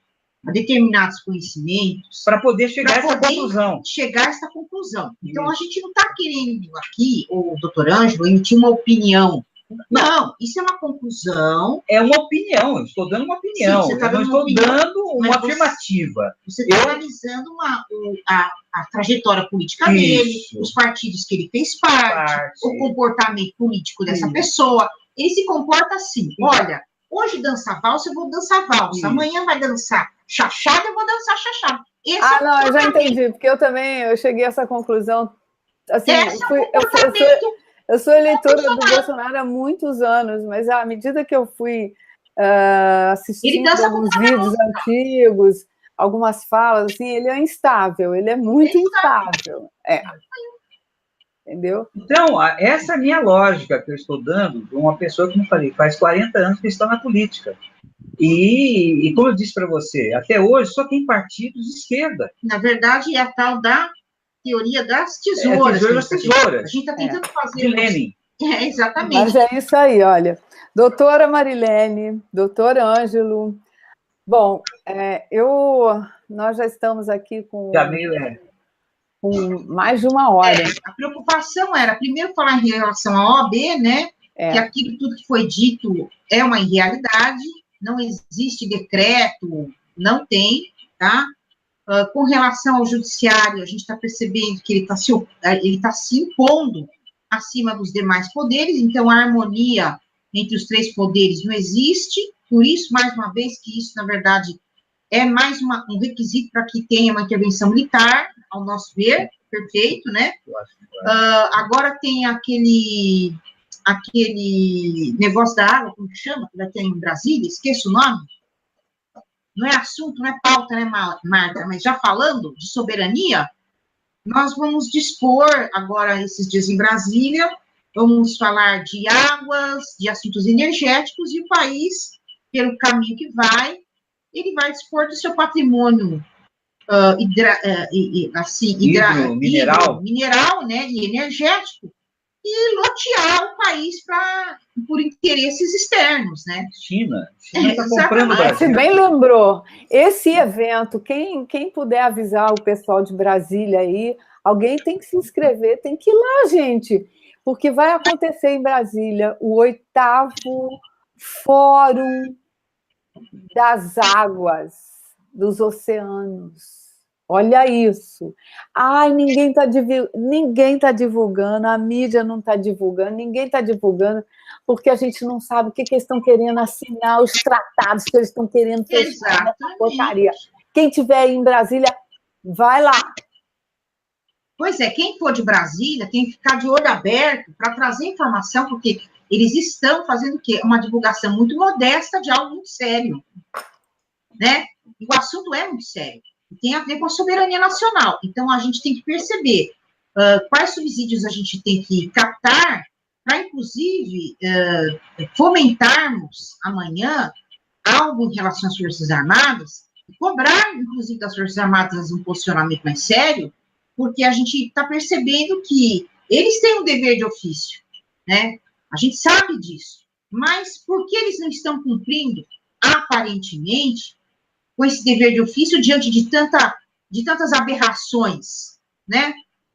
a determinados conhecimentos para poder chegar a essa conclusão. Então, a gente não está querendo aqui, o doutor Ângelo, emitir uma opinião. Não, isso é uma conclusão. É uma opinião, eu estou dando uma opinião. Sim, eu não estou dando uma afirmativa. Você está analisando a trajetória política dele, os partidos que ele fez parte, o comportamento político dessa pessoa. Ele se comporta assim, olha, hoje dança valsa, eu vou dançar valsa. Amanhã vai dançar chachada, eu vou dançar chachada. Não, eu já entendi, porque eu cheguei a essa conclusão. Assim, eu sou eleitora do Bolsonaro há muitos anos, mas à medida que eu fui assistindo alguns vídeos antigos, algumas falas, assim, ele é instável, ele é muito instável. Entendeu? Então, essa é a minha lógica que eu estou dando de uma pessoa, como eu falei, faz 40 anos que está na política. E como eu disse para você, até hoje só tem partidos de esquerda. Na verdade, é a tal da teoria das tesouras. A gente está tentando fazer... De Lenin. Exatamente. Mas é isso aí, olha. Doutora Marilene, doutor Ângelo. Bom, nós já estamos aqui com mais de uma hora. A preocupação era, primeiro, falar em relação à OAB, né? Que aquilo tudo que foi dito é uma irrealidade, não existe decreto, não tem, tá? Com relação ao judiciário, a gente está percebendo que ele está se impondo acima dos demais poderes, então a harmonia entre os três poderes não existe, por isso, mais uma vez, que isso, na verdade, é mais um requisito para que tenha uma intervenção militar, ao nosso ver, perfeito, né? Agora tem aquele negócio da água, como que chama, que vai ter em Brasília, esqueço o nome, não é assunto, não é pauta, né, Marta, mas já falando de soberania, nós vamos dispor agora, esses dias em Brasília, vamos falar de águas, de assuntos energéticos, e o país, pelo caminho que vai, ele vai dispor do seu patrimônio mineral, né, e energético, e lotear o país por interesses externos, né? China está comprando o Brasil. Você bem lembrou. Esse evento, quem puder avisar o pessoal de Brasília aí, alguém tem que se inscrever, tem que ir lá, gente, porque vai acontecer em Brasília o 8º Fórum das Águas, dos Oceanos. Olha isso. Ai, ninguém tá divulgando, a mídia não está divulgando, ninguém está divulgando, porque a gente não sabe o que eles estão querendo assinar, os tratados que eles estão querendo fechar nessa porcaria. Quem estiver aí em Brasília, vai lá. Pois é, quem for de Brasília tem que ficar de olho aberto para trazer informação, porque eles estão fazendo o quê? Uma divulgação muito modesta de algo muito sério, né? E o assunto é muito sério. Tem a ver com a soberania nacional. Então, a gente tem que perceber quais subsídios a gente tem que captar para, inclusive, fomentarmos amanhã algo em relação às Forças Armadas, e cobrar, inclusive, das Forças Armadas um posicionamento mais sério, porque a gente está percebendo que eles têm um dever de ofício, né? A gente sabe disso. Mas por que eles não estão cumprindo, aparentemente, com esse dever de ofício diante de tantas aberrações, né?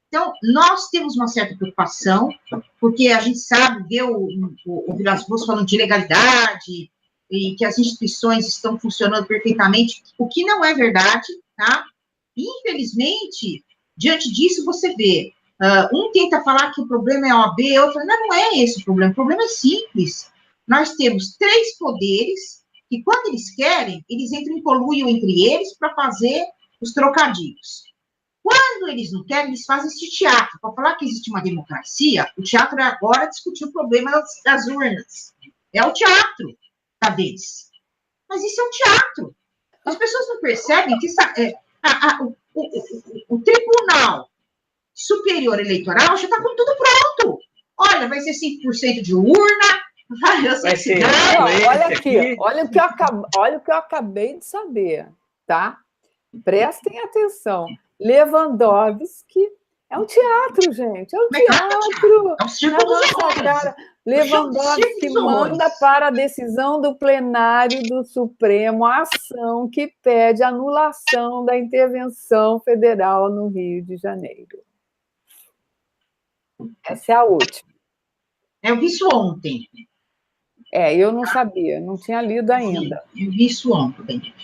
Então, nós temos uma certa preocupação, porque a gente sabe, vê o Vilas Boas falando de legalidade, e que as instituições estão funcionando perfeitamente, o que não é verdade, tá? Infelizmente, diante disso, você vê, um tenta falar que o problema é a OAB, outro, não é esse o problema é simples. Nós temos 3 poderes, que quando eles querem, eles entram em conluio entre eles para fazer os trocadilhos. Quando eles não querem, eles fazem esse teatro. Para falar que existe uma democracia, o teatro é agora discutir o problema das urnas. É o teatro da vez. Mas isso é um teatro. As pessoas não percebem que o Tribunal Superior Eleitoral já está com tudo pronto. Olha, vai ser 5% de urna, vai ser. Olha aqui, olha o que eu acabei de saber, tá? Prestem atenção. Lewandowski é um teatro, gente. É um teatro. É um circo dos horrores. Lewandowski manda para a decisão do plenário do Supremo a ação que pede anulação da intervenção federal no Rio de Janeiro. Essa é a última. Eu vi isso ontem. Eu não sabia, não tinha lido ainda. Eu vi isso ontem.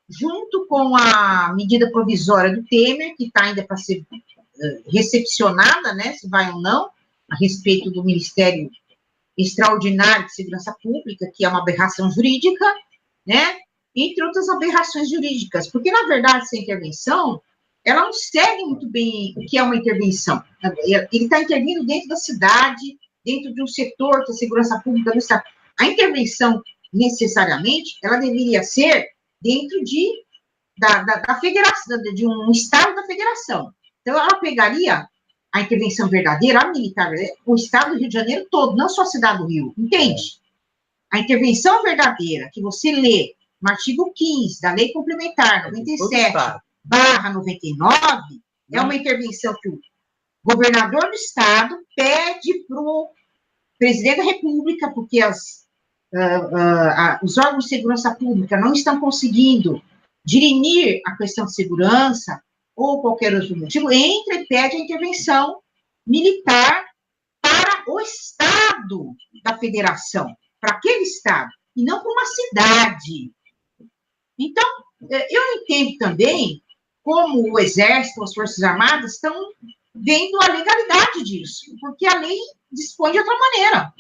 Junto com a medida provisória do Temer, que está ainda para ser recepcionada, né, se vai ou não, a respeito do Ministério Extraordinário de Segurança Pública, que é uma aberração jurídica, né, entre outras aberrações jurídicas, porque, na verdade, essa intervenção, ela não segue muito bem o que é uma intervenção. Ele está intervindo dentro da cidade, dentro de um setor da segurança pública do Estado. A intervenção, necessariamente, ela deveria ser dentro da federação, de um Estado da federação. Então, ela pegaria a intervenção verdadeira, a militar, o Estado do Rio de Janeiro todo, não só a cidade do Rio, entende? A intervenção verdadeira, que você lê no artigo 15 da Lei Complementar 97/99, é uma intervenção que o governador do Estado pede para o presidente da República, porque os órgãos de segurança pública não estão conseguindo dirimir a questão de segurança, ou qualquer outro motivo, entra e pede a intervenção militar para o Estado da Federação, para aquele Estado, e não para uma cidade. Então, eu entendo também como o Exército, as Forças Armadas estão vendo a legalidade disso, porque a lei dispõe de outra maneira.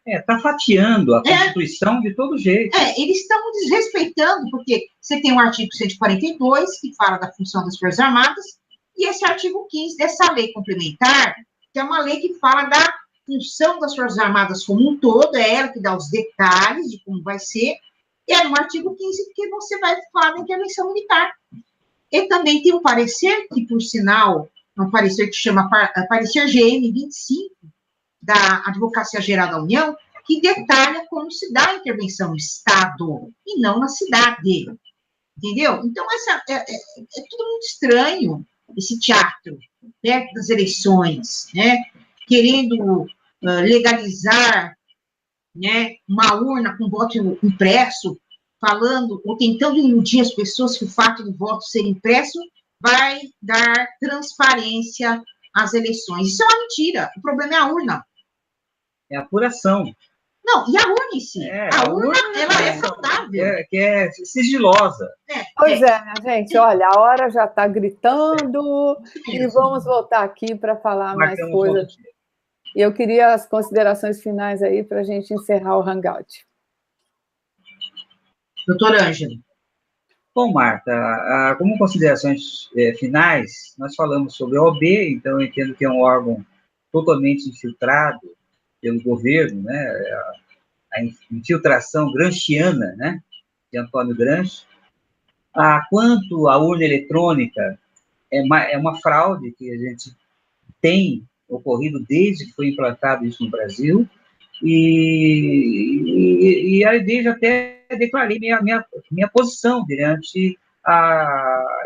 Está fatiando a Constituição de todo jeito. Eles estão desrespeitando, porque você tem o artigo 142, que fala da função das Forças Armadas, e esse artigo 15 dessa lei complementar, que é uma lei que fala da função das Forças Armadas como um todo, é ela que dá os detalhes de como vai ser, e é no artigo 15 que você vai falar da intervenção militar. E também tem um parecer, que por sinal, é um parecer que chama parecer GM 25, da Advocacia Geral da União, que detalha como se dá a intervenção no Estado e não na cidade. Entendeu? Então, é tudo muito estranho, esse teatro, perto das eleições, né? Querendo legalizar, né, uma urna com voto impresso, falando ou tentando iludir as pessoas que o fato do voto ser impresso vai dar transparência às eleições. Isso é uma mentira. O problema é a urna. É a apuração. Não, e a urna em si? A urna, ela é saudável. Que é sigilosa. Pois é, minha gente, olha, a hora já está gritando e vamos voltar aqui para falar mais coisas. E eu queria as considerações finais aí para a gente encerrar o Hangout. Doutora Ângela. Bom, Marta, como considerações finais, nós falamos sobre a OAB, então eu entendo que é um órgão totalmente infiltrado pelo governo, né, a infiltração gramsciana, né, de Antônio Gramsci. Quanto à urna eletrônica, é uma fraude que a gente tem ocorrido desde que foi implantado isso no Brasil, e aí desde até declarei minha posição diante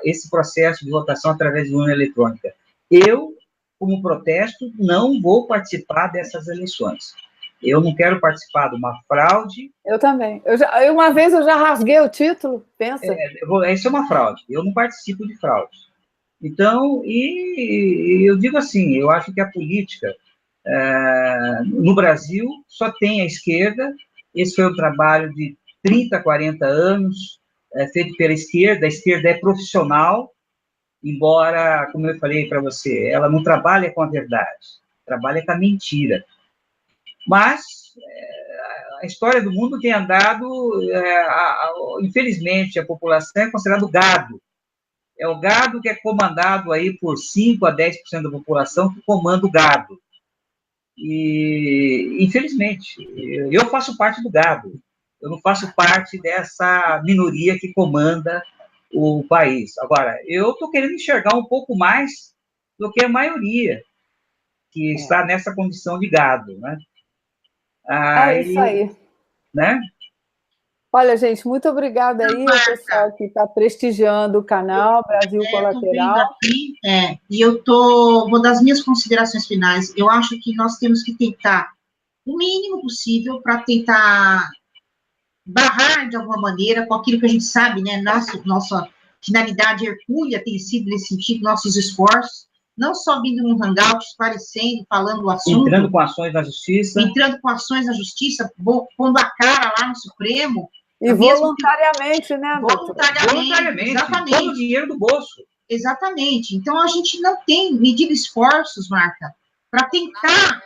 esse processo de votação através de urna eletrônica. Eu, como protesto, não vou participar dessas eleições. Eu não quero participar de uma fraude. Eu também. Uma vez eu já rasguei o título, pensa. Isso é uma fraude. Eu não participo de fraude. Então, e eu digo assim, eu acho que a política no Brasil só tem a esquerda. Esse foi um trabalho de 30, 40 anos, feito pela esquerda. A esquerda é profissional, embora, como eu falei para você, ela não trabalha com a verdade, trabalha com a mentira. Mas a história do mundo tem andado, infelizmente, a população é considerada gado. É o gado que é comandado aí por 5 a 10% da população que comanda o gado. E, infelizmente, eu faço parte do gado. Eu não faço parte dessa minoria que comanda o país. Agora, eu estou querendo enxergar um pouco mais do que a maioria que está nessa condição de gado, né? É isso aí. Né? Olha, gente, muito obrigada aí ao pessoal que está prestigiando o canal Brasil Colateral. Aqui, e eu vou dar as minhas considerações finais. Eu acho que nós temos que tentar o mínimo possível para tentar barrar, de alguma maneira, com aquilo que a gente sabe, né? Nossa finalidade hercúlea tem sido, nesse sentido, nossos esforços, não só vindo num hangout, esclarecendo, falando o assunto. Entrando com ações na justiça. Pondo a cara lá no Supremo. E voluntariamente, né? Voluntariamente, exatamente. Todo o dinheiro do bolso. Exatamente. Então, a gente não tem medido esforços, Marta, para tentar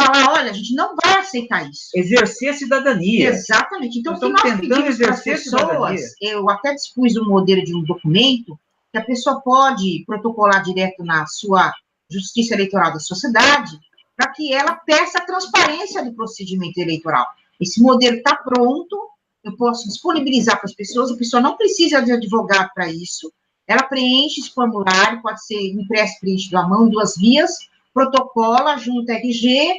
falar, olha, a gente não vai aceitar isso. Exercer a cidadania. Exatamente. Então, o que nós pedimos para as pessoas, eu até dispus um modelo de um documento que a pessoa pode protocolar direto na sua justiça eleitoral da sua cidade, para que ela peça a transparência do procedimento eleitoral. Esse modelo está pronto, eu posso disponibilizar para as pessoas, a pessoa não precisa de advogado para isso, ela preenche esse formulário, pode ser impresso, preenchido à mão, em 2 vias, protocola, junta RG,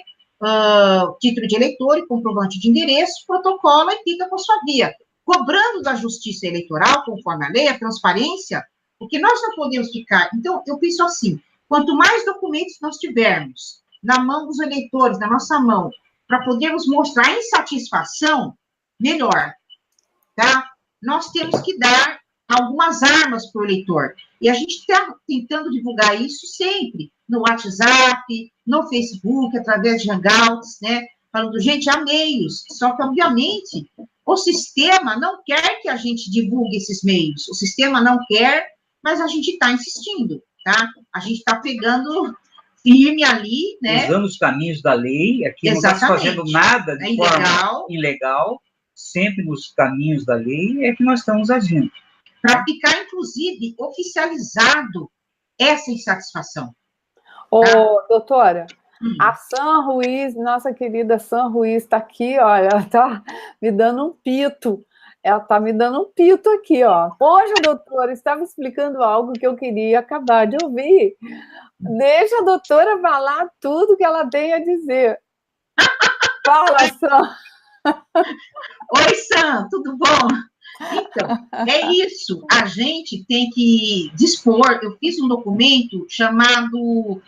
título de eleitor e comprovante de endereço, protocola e fica com a sua via. Cobrando da justiça eleitoral, conforme a lei, a transparência, porque nós não podemos ficar... Então, eu penso assim, quanto mais documentos nós tivermos na mão dos eleitores, na nossa mão, para podermos mostrar insatisfação, melhor, tá? Nós temos que dar algumas armas para o eleitor. E a gente está tentando divulgar isso sempre, no WhatsApp, no Facebook, através de hangouts, né? Falando, gente, há meios. Só que, obviamente, o sistema não quer que a gente divulgue esses meios. O sistema não quer, mas a gente está insistindo, tá? A gente está pegando firme ali, né? Usando os caminhos da lei, aqui não está fazendo nada de forma ilegal, sempre nos caminhos da lei é que nós estamos agindo. Para ficar, inclusive, oficializado essa insatisfação. Doutora, a Sam Ruiz, nossa querida Sam Ruiz, está aqui, olha, ela está me dando um pito. Ela está me dando um pito aqui, ó. Poxa, doutora, estava explicando algo que eu queria acabar de ouvir. Deixa a doutora falar tudo que ela tem a dizer. Fala, Sam. Oi, Sam, tudo bom? Então, é isso. A gente tem que dispor. Eu fiz um documento chamado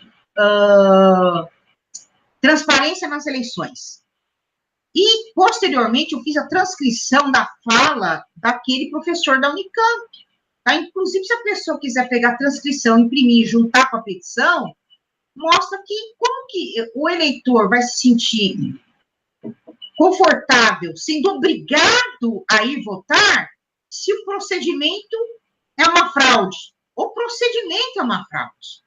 Transparência nas Eleições. E, posteriormente, eu fiz a transcrição da fala daquele professor da Unicamp. Tá? Inclusive, se a pessoa quiser pegar a transcrição, imprimir e juntar com a petição, mostra que como que o eleitor vai se sentir confortável, sendo obrigado a ir votar, se o procedimento é uma fraude. O procedimento é uma fraude.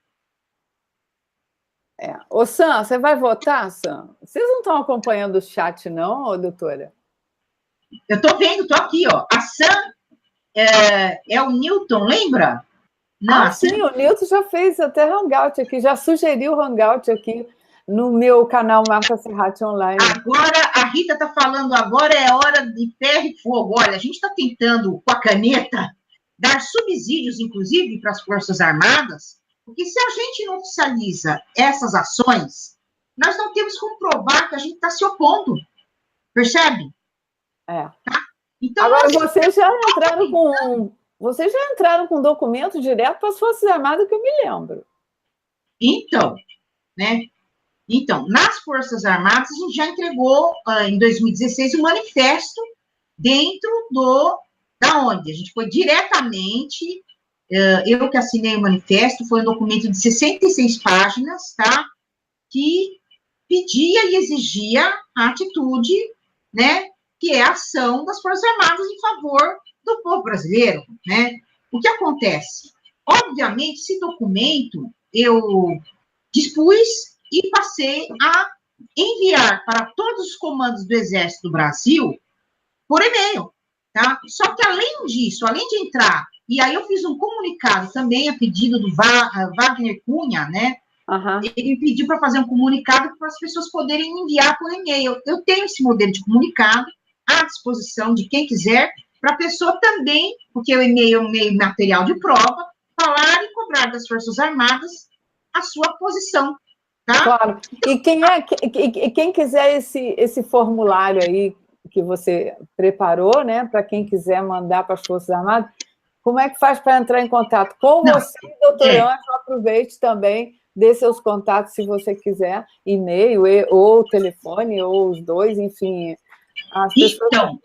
Ô, Sam, você vai votar, Sam? Vocês não estão acompanhando o chat, não, doutora? Eu estou vendo, estou aqui, ó. A Sam é o Newton, lembra? Não, sim, o Newton já fez até hangout aqui, já sugeriu hangout aqui no meu canal Marta Serrati Online. Agora, a Rita está falando, agora é hora de ferro e fogo. Olha, a gente está tentando, com a caneta, dar subsídios, inclusive, para as Forças Armadas, porque se a gente não oficializa essas ações, nós não temos como provar que a gente está se opondo. Percebe? Tá? Então, agora, vocês já entraram com documento direto para as Forças Armadas, que eu me lembro. Então, né? Então, nas Forças Armadas, a gente já entregou, em 2016, um manifesto dentro da onde? A gente foi diretamente, eu que assinei o manifesto, foi um documento de 66 páginas, tá? Que pedia e exigia a atitude, né? Que é a ação das Forças Armadas em favor do povo brasileiro, né? O que acontece? Obviamente, esse documento eu dispus e passei a enviar para todos os comandos do Exército do Brasil por e-mail, tá? Só que, além disso, além de entrar, e aí eu fiz um comunicado também a pedido do Wagner Cunha, né? Uhum. Ele pediu para fazer um comunicado para as pessoas poderem enviar por e-mail. Eu tenho esse modelo de comunicado à disposição de quem quiser, para a pessoa também, porque o e-mail é um meio material de prova, falar e cobrar das Forças Armadas a sua posição. Tá? Claro. E quem quiser esse formulário aí que você preparou, né, para quem quiser mandar para as Forças Armadas, como é que faz para entrar em contato com você, doutor Ângelo? Aproveite também, dê seus contatos, se você quiser, e-mail, ou telefone, ou os dois, enfim. Então,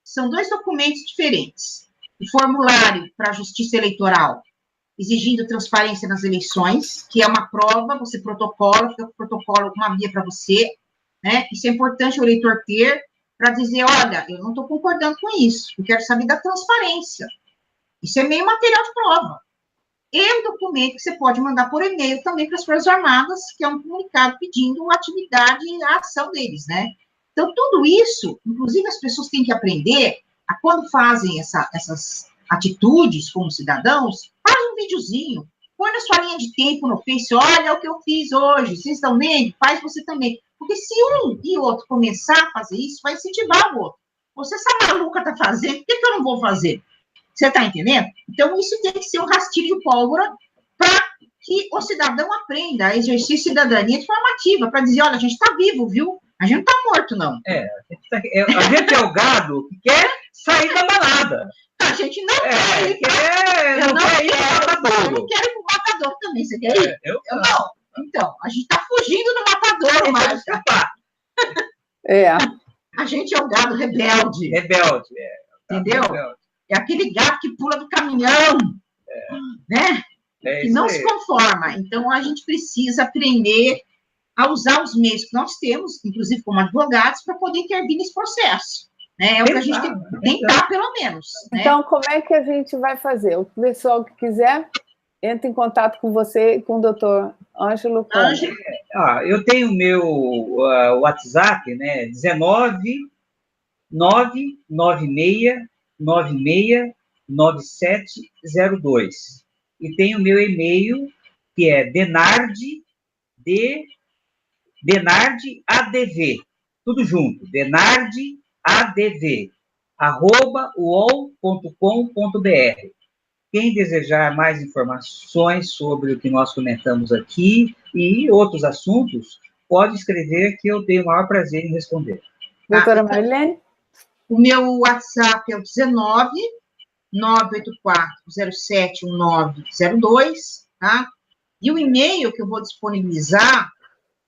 são dois documentos diferentes. O formulário para a Justiça Eleitoral, exigindo transparência nas eleições, que é uma prova, você protocola, fica com o protocolo, uma via para você, né? Isso é importante o eleitor ter, para dizer, olha, eu não estou concordando com isso, eu quero saber da transparência. Isso é meio material de prova. E o documento que você pode mandar por e-mail também para as Forças Armadas, que é um comunicado pedindo a atividade e a ação deles, né? Então, tudo isso, inclusive as pessoas têm que aprender, a quando fazem essas atitudes como cidadãos, faz um videozinho, põe na sua linha de tempo no Face, olha o que eu fiz hoje, vocês estão vendo? Faz você também. Porque se um e outro começar a fazer isso, vai incentivar o outro. Você, essa maluca está fazendo, por que eu não vou fazer? Você está entendendo? Então, isso tem que ser um rastilho de pólvora para que o cidadão aprenda a exercer cidadania de forma ativa, para dizer, olha, a gente está vivo, viu? A gente não está morto, não. A gente é o gado que quer sair da balada. A gente não quer. Eu não quero ir pro matadouro também. Você quer ir? Eu não. Então, a gente está fugindo do matadouro, mas... A gente é o gado rebelde. Rebelde, entendeu? Rebelde. É aquele gato que pula do caminhão, né? Que não se conforma. Então, a gente precisa aprender a usar os meios que nós temos, inclusive como advogados, para poder intervir nesse processo. Né? É o que a gente tem que tentar, pelo menos. Né? Então, como é que a gente vai fazer? O pessoal que quiser, entra em contato com você e com o doutor Ângelo. Eu tenho o meu WhatsApp, né? 19996969702. E tem o meu e-mail, que é denardadv, tudo junto, denardadv@uol.com.br. Quem desejar mais informações sobre o que nós comentamos aqui e outros assuntos, pode escrever que eu tenho o maior prazer em responder. Doutora Marilene? O meu WhatsApp é o 19 984071902, tá? E o e-mail que eu vou disponibilizar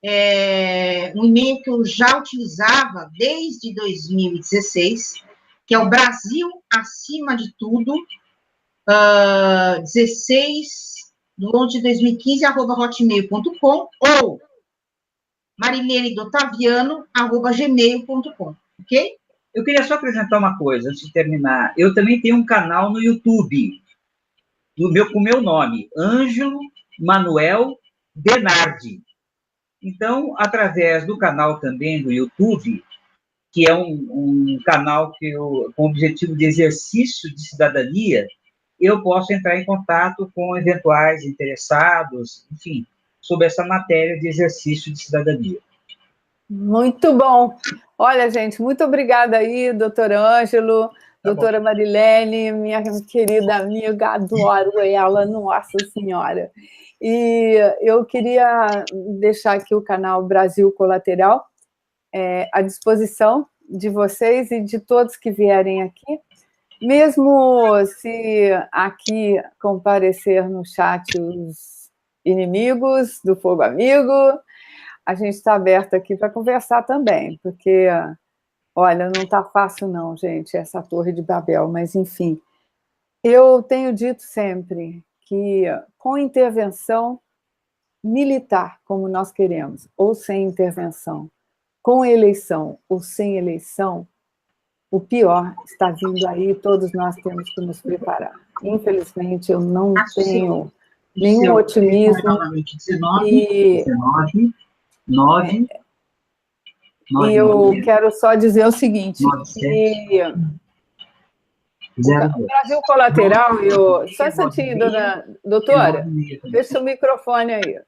é um e-mail que eu já utilizava desde 2016, que é o Brasil Acima de Tudo, 16/11/2015, @hotmail.com, ou marilenedotaviano@gmail.com, ok? Eu queria só acrescentar uma coisa, antes de terminar. Eu também tenho um canal no YouTube, com o meu nome, Ângelo Manuel Denardi. Então, através do canal também do YouTube, que é um canal com o objetivo de exercício de cidadania, eu posso entrar em contato com eventuais interessados, enfim, sobre essa matéria de exercício de cidadania. Muito bom. Olha, gente, muito obrigada aí, doutor Ângelo, doutora Marilene, minha querida amiga, adoro ela, nossa senhora. E eu queria deixar aqui o canal Brasil Colateral à disposição de vocês e de todos que vierem aqui. Mesmo se aqui comparecer no chat os inimigos do Fogo Amigo, a gente está aberto aqui para conversar também, porque, olha, não está fácil não, gente, essa Torre de Babel, mas, enfim, eu tenho dito sempre que com intervenção militar, como nós queremos, ou sem intervenção, com eleição ou sem eleição, o pior está vindo aí, todos nós temos que nos preparar. Infelizmente, eu não tenho nenhum otimismo. 9. E eu quero só dizer o seguinte, que o Brasil Colateral, só um instantinho, doutora, deixa o microfone aí.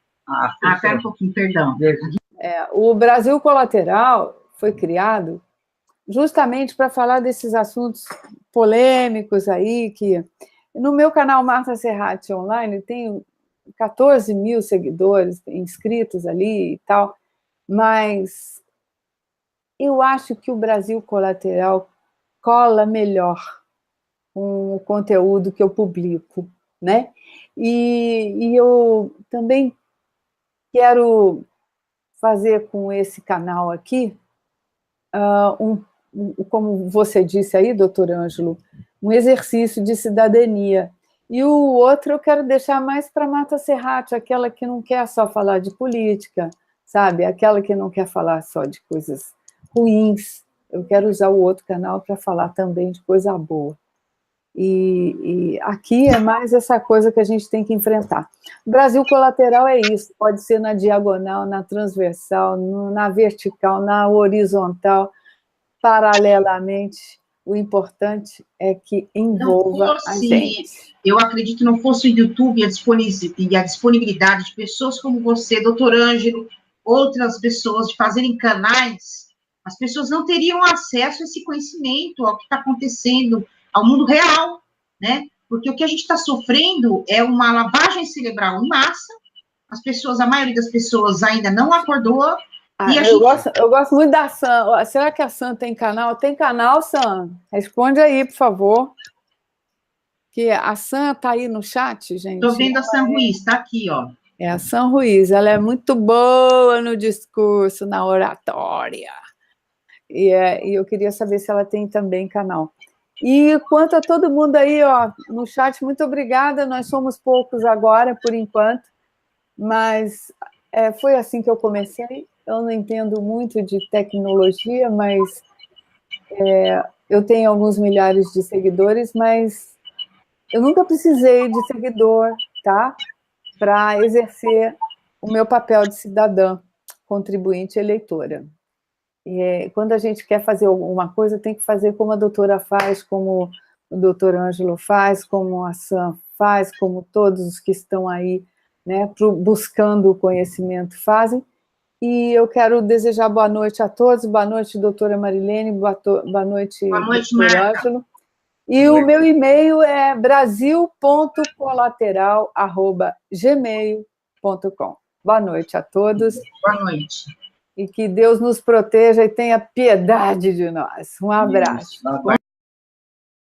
Espera um pouquinho, perdão. O Brasil Colateral foi criado justamente para falar desses assuntos polêmicos aí, que no meu canal Marta Serrati Online tem 14 mil seguidores inscritos ali e tal, mas eu acho que o Brasil Colateral cola melhor com o conteúdo que eu publico, né? E eu também quero fazer com esse canal aqui, como você disse aí, doutor Ângelo, um exercício de cidadania. E o outro eu quero deixar mais para Marta Serrati, aquela que não quer só falar de política, sabe? Aquela que não quer falar só de coisas ruins. Eu quero usar o outro canal para falar também de coisa boa. E aqui é mais essa coisa que a gente tem que enfrentar. Brasil Colateral é isso, pode ser na diagonal, na transversal, na vertical, na horizontal, paralelamente. O importante é que envolva a gente. Eu acredito que não fosse o YouTube e a disponibilidade de pessoas como você, doutor Ângelo, outras pessoas de fazerem canais, as pessoas não teriam acesso a esse conhecimento, ao que está acontecendo, ao mundo real, né? Porque o que a gente está sofrendo é uma lavagem cerebral em massa, a maioria das pessoas ainda não acordou. Eu gosto muito da Sam. Será que a Sam tem canal? Tem canal, Sam? Responde aí, por favor. Que a Sam está aí no chat, gente. Estou vendo a Sam Ruiz, está aqui, ó. É a Sam Ruiz, ela é muito boa no discurso, na oratória. E eu queria saber se ela tem também canal. E quanto a todo mundo aí, ó, no chat, muito obrigada. Nós somos poucos agora, por enquanto, mas foi assim que eu comecei. Eu não entendo muito de tecnologia, mas eu tenho alguns milhares de seguidores, mas eu nunca precisei de seguidor, tá? Para exercer o meu papel de cidadã, contribuinte eleitora. E quando a gente quer fazer alguma coisa, tem que fazer como a doutora faz, como o doutor Ângelo faz, como a Sam faz, como todos os que estão aí, né, buscando o conhecimento fazem. E eu quero desejar boa noite a todos, boa noite, doutora Marilene, boa noite, doutor Ângelo. E o meu e-mail é brasil.colateral@gmail.com. Boa noite a todos. Boa noite. e que Deus nos proteja e tenha piedade de nós. Um abraço. Isso.